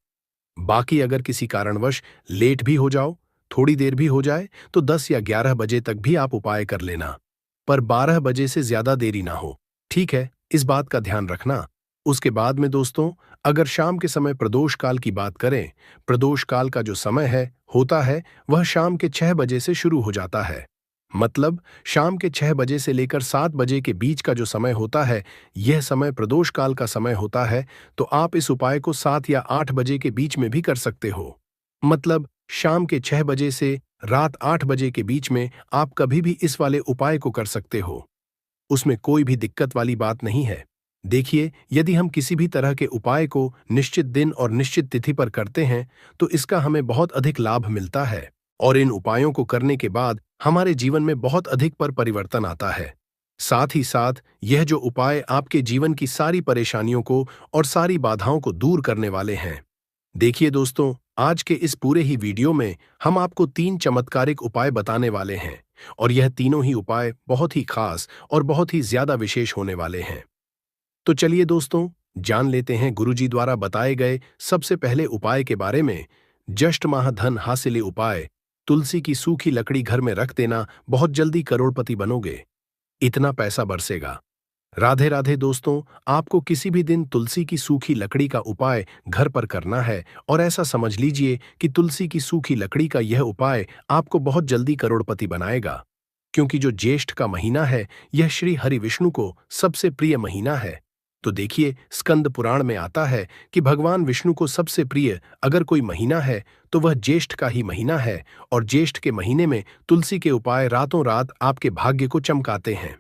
बाकी अगर किसी कारणवश लेट भी हो जाओ, थोड़ी देर भी हो जाए, तो 10 या 11 बजे तक भी आप उपाय कर लेना, पर 12 बजे से ज्यादा देरी ना हो, ठीक है? इस बात का ध्यान रखना। उसके बाद में दोस्तों अगर शाम के समय प्रदोष काल की बात करें, प्रदोष काल का जो समय होता है वह शाम के 6 बजे से शुरू हो जाता है। मतलब शाम के 6 बजे से लेकर 7 बजे के बीच का जो समय होता है यह समय प्रदोष काल का समय होता है। तो आप इस उपाय को 7 या 8 बजे के बीच में भी कर सकते हो। मतलब शाम के 6 बजे से रात 8 बजे के बीच में आप कभी भी इस वाले उपाय को कर सकते हो, उसमें कोई भी दिक्कत वाली बात नहीं है। देखिए, यदि हम किसी भी तरह के उपाय को निश्चित दिन और निश्चित तिथि पर करते हैं तो इसका हमें बहुत अधिक लाभ मिलता है और इन उपायों को करने के बाद हमारे जीवन में बहुत अधिक परिवर्तन आता है। साथ ही साथ यह जो उपाय आपके जीवन की सारी परेशानियों को और सारी बाधाओं को दूर करने वाले हैं। देखिए दोस्तों, आज के इस पूरे ही वीडियो में हम आपको 3 चमत्कारिक उपाय बताने वाले हैं और यह तीनों ही उपाय बहुत ही खास और बहुत ही ज्यादा विशेष होने वाले हैं। तो चलिए दोस्तों, जान लेते हैं गुरुजी द्वारा बताए गए सबसे पहले उपाय के बारे में। जष्ट माह धन हासिले उपाय। तुलसी की सूखी लकड़ी घर में रख देना, बहुत जल्दी करोड़पति बनोगे, इतना पैसा बरसेगा। राधे राधे दोस्तों, आपको किसी भी दिन तुलसी की सूखी लकड़ी का उपाय घर पर करना है और ऐसा समझ लीजिए कि तुलसी की सूखी लकड़ी का यह उपाय आपको बहुत जल्दी करोड़पति बनाएगा, क्योंकि जो ज्येष्ठ का महीना है यह श्री हरि विष्णु को सबसे प्रिय महीना है। तो देखिए, स्कंद पुराण में आता है कि भगवान विष्णु को सबसे प्रिय अगर कोई महीना है तो वह ज्येष्ठ का ही महीना है, और ज्येष्ठ के महीने में तुलसी के उपाय रातों रात आपके भाग्य को चमकाते हैं।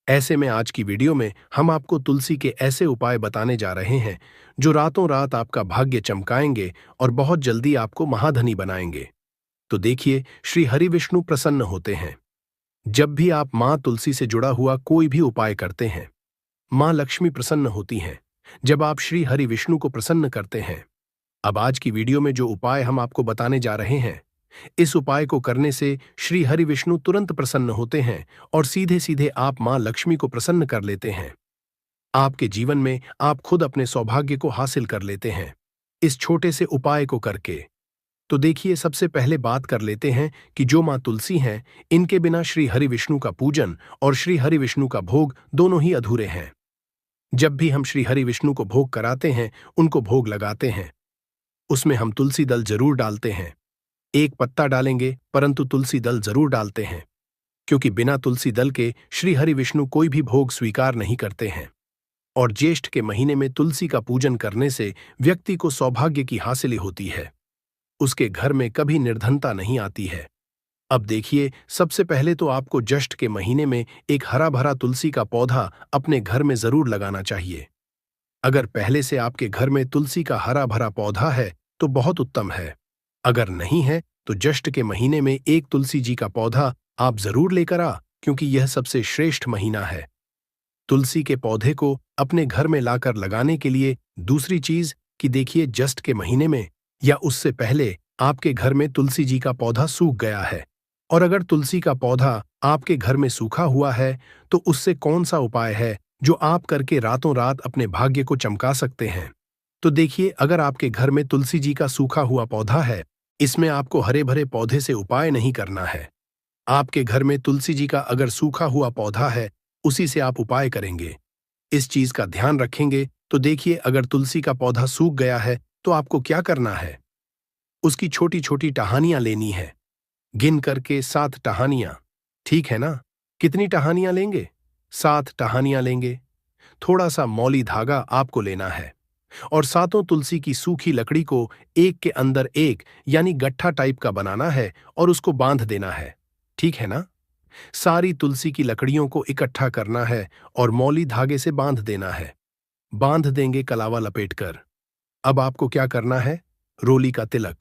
ऐसे में आज की वीडियो में हम आपको तुलसी के ऐसे उपाय बताने जा रहे हैं जो रातों रात आपका भाग्य चमकाएंगे और बहुत जल्दी आपको महाधनी बनाएंगे। तो देखिए, श्री हरि विष्णु प्रसन्न होते हैं जब भी आप मां तुलसी से जुड़ा हुआ कोई भी उपाय करते हैं। मां लक्ष्मी प्रसन्न होती हैं जब आप श्री हरि विष्णु को प्रसन्न करते हैं। अब आज की वीडियो में जो उपाय हम आपको बताने जा रहे हैं, इस उपाय को करने से श्री हरि विष्णु तुरंत प्रसन्न होते हैं और सीधे सीधे आप मां लक्ष्मी को प्रसन्न कर लेते हैं। आपके जीवन में आप खुद अपने सौभाग्य को हासिल कर लेते हैं इस छोटे से उपाय को करके। तो देखिए, सबसे पहले बात कर लेते हैं कि जो मां तुलसी हैं, इनके बिना श्री हरि विष्णु का पूजन और श्री हरि विष्णु का भोग दोनों ही अधूरे हैं। जब भी हम श्री हरि विष्णु को भोग कराते हैं, उनको भोग लगाते हैं, उसमें हम तुलसी दल जरूर डालते हैं। एक पत्ता डालेंगे परंतु तुलसी दल जरूर डालते हैं, क्योंकि बिना तुलसी दल के श्री हरि विष्णु कोई भी भोग स्वीकार नहीं करते हैं। और ज्येष्ठ के महीने में तुलसी का पूजन करने से व्यक्ति को सौभाग्य की हासिल होती है, उसके घर में कभी निर्धनता नहीं आती है। अब देखिए, सबसे पहले तो आपको ज्येष्ठ के महीने में एक हरा भरा तुलसी का पौधा अपने घर में जरूर लगाना चाहिए। अगर पहले से आपके घर में तुलसी का हरा भरा पौधा है तो बहुत उत्तम है। अगर नहीं है तो ज्येष्ठ के महीने में एक तुलसी जी का पौधा आप जरूर लेकर आ, क्योंकि यह सबसे श्रेष्ठ महीना है। तुलसी के पौधे को अपने घर में लाकर लगाने के लिए दूसरी चीज कि देखिए, ज्येष्ठ के महीने में या उससे पहले आपके घर में तुलसी जी का पौधा सूख गया है और अगर तुलसी का पौधा आपके घर में सूखा हुआ है, तो उससे कौन सा उपाय है जो आप करके रातों रात अपने भाग्य को चमका सकते हैं? तो देखिए, अगर आपके घर में तुलसी जी का सूखा हुआ पौधा है, इसमें आपको हरे भरे पौधे से उपाय नहीं करना है। आपके घर में तुलसी जी का अगर सूखा हुआ पौधा है, उसी से आप उपाय करेंगे। इस चीज का ध्यान रखेंगे। तो देखिए, अगर तुलसी का पौधा सूख गया है, तो आपको क्या करना है? उसकी छोटी छोटी टहनियां लेनी है, गिन करके 7 टहनियां। ठीक है ना? कितनी टहनियां लेंगे? 7 टहनियां लेंगे। थोड़ा सा मौली धागा आपको लेना है और सातों तुलसी की सूखी लकड़ी को एक के अंदर एक यानी गट्ठा टाइप का बनाना है और उसको बांध देना है। ठीक है ना? सारी तुलसी की लकड़ियों को इकट्ठा करना है और मौली धागे से बांध देना है। बांध देंगे कलावा लपेटकर। अब आपको क्या करना है? रोली का तिलक।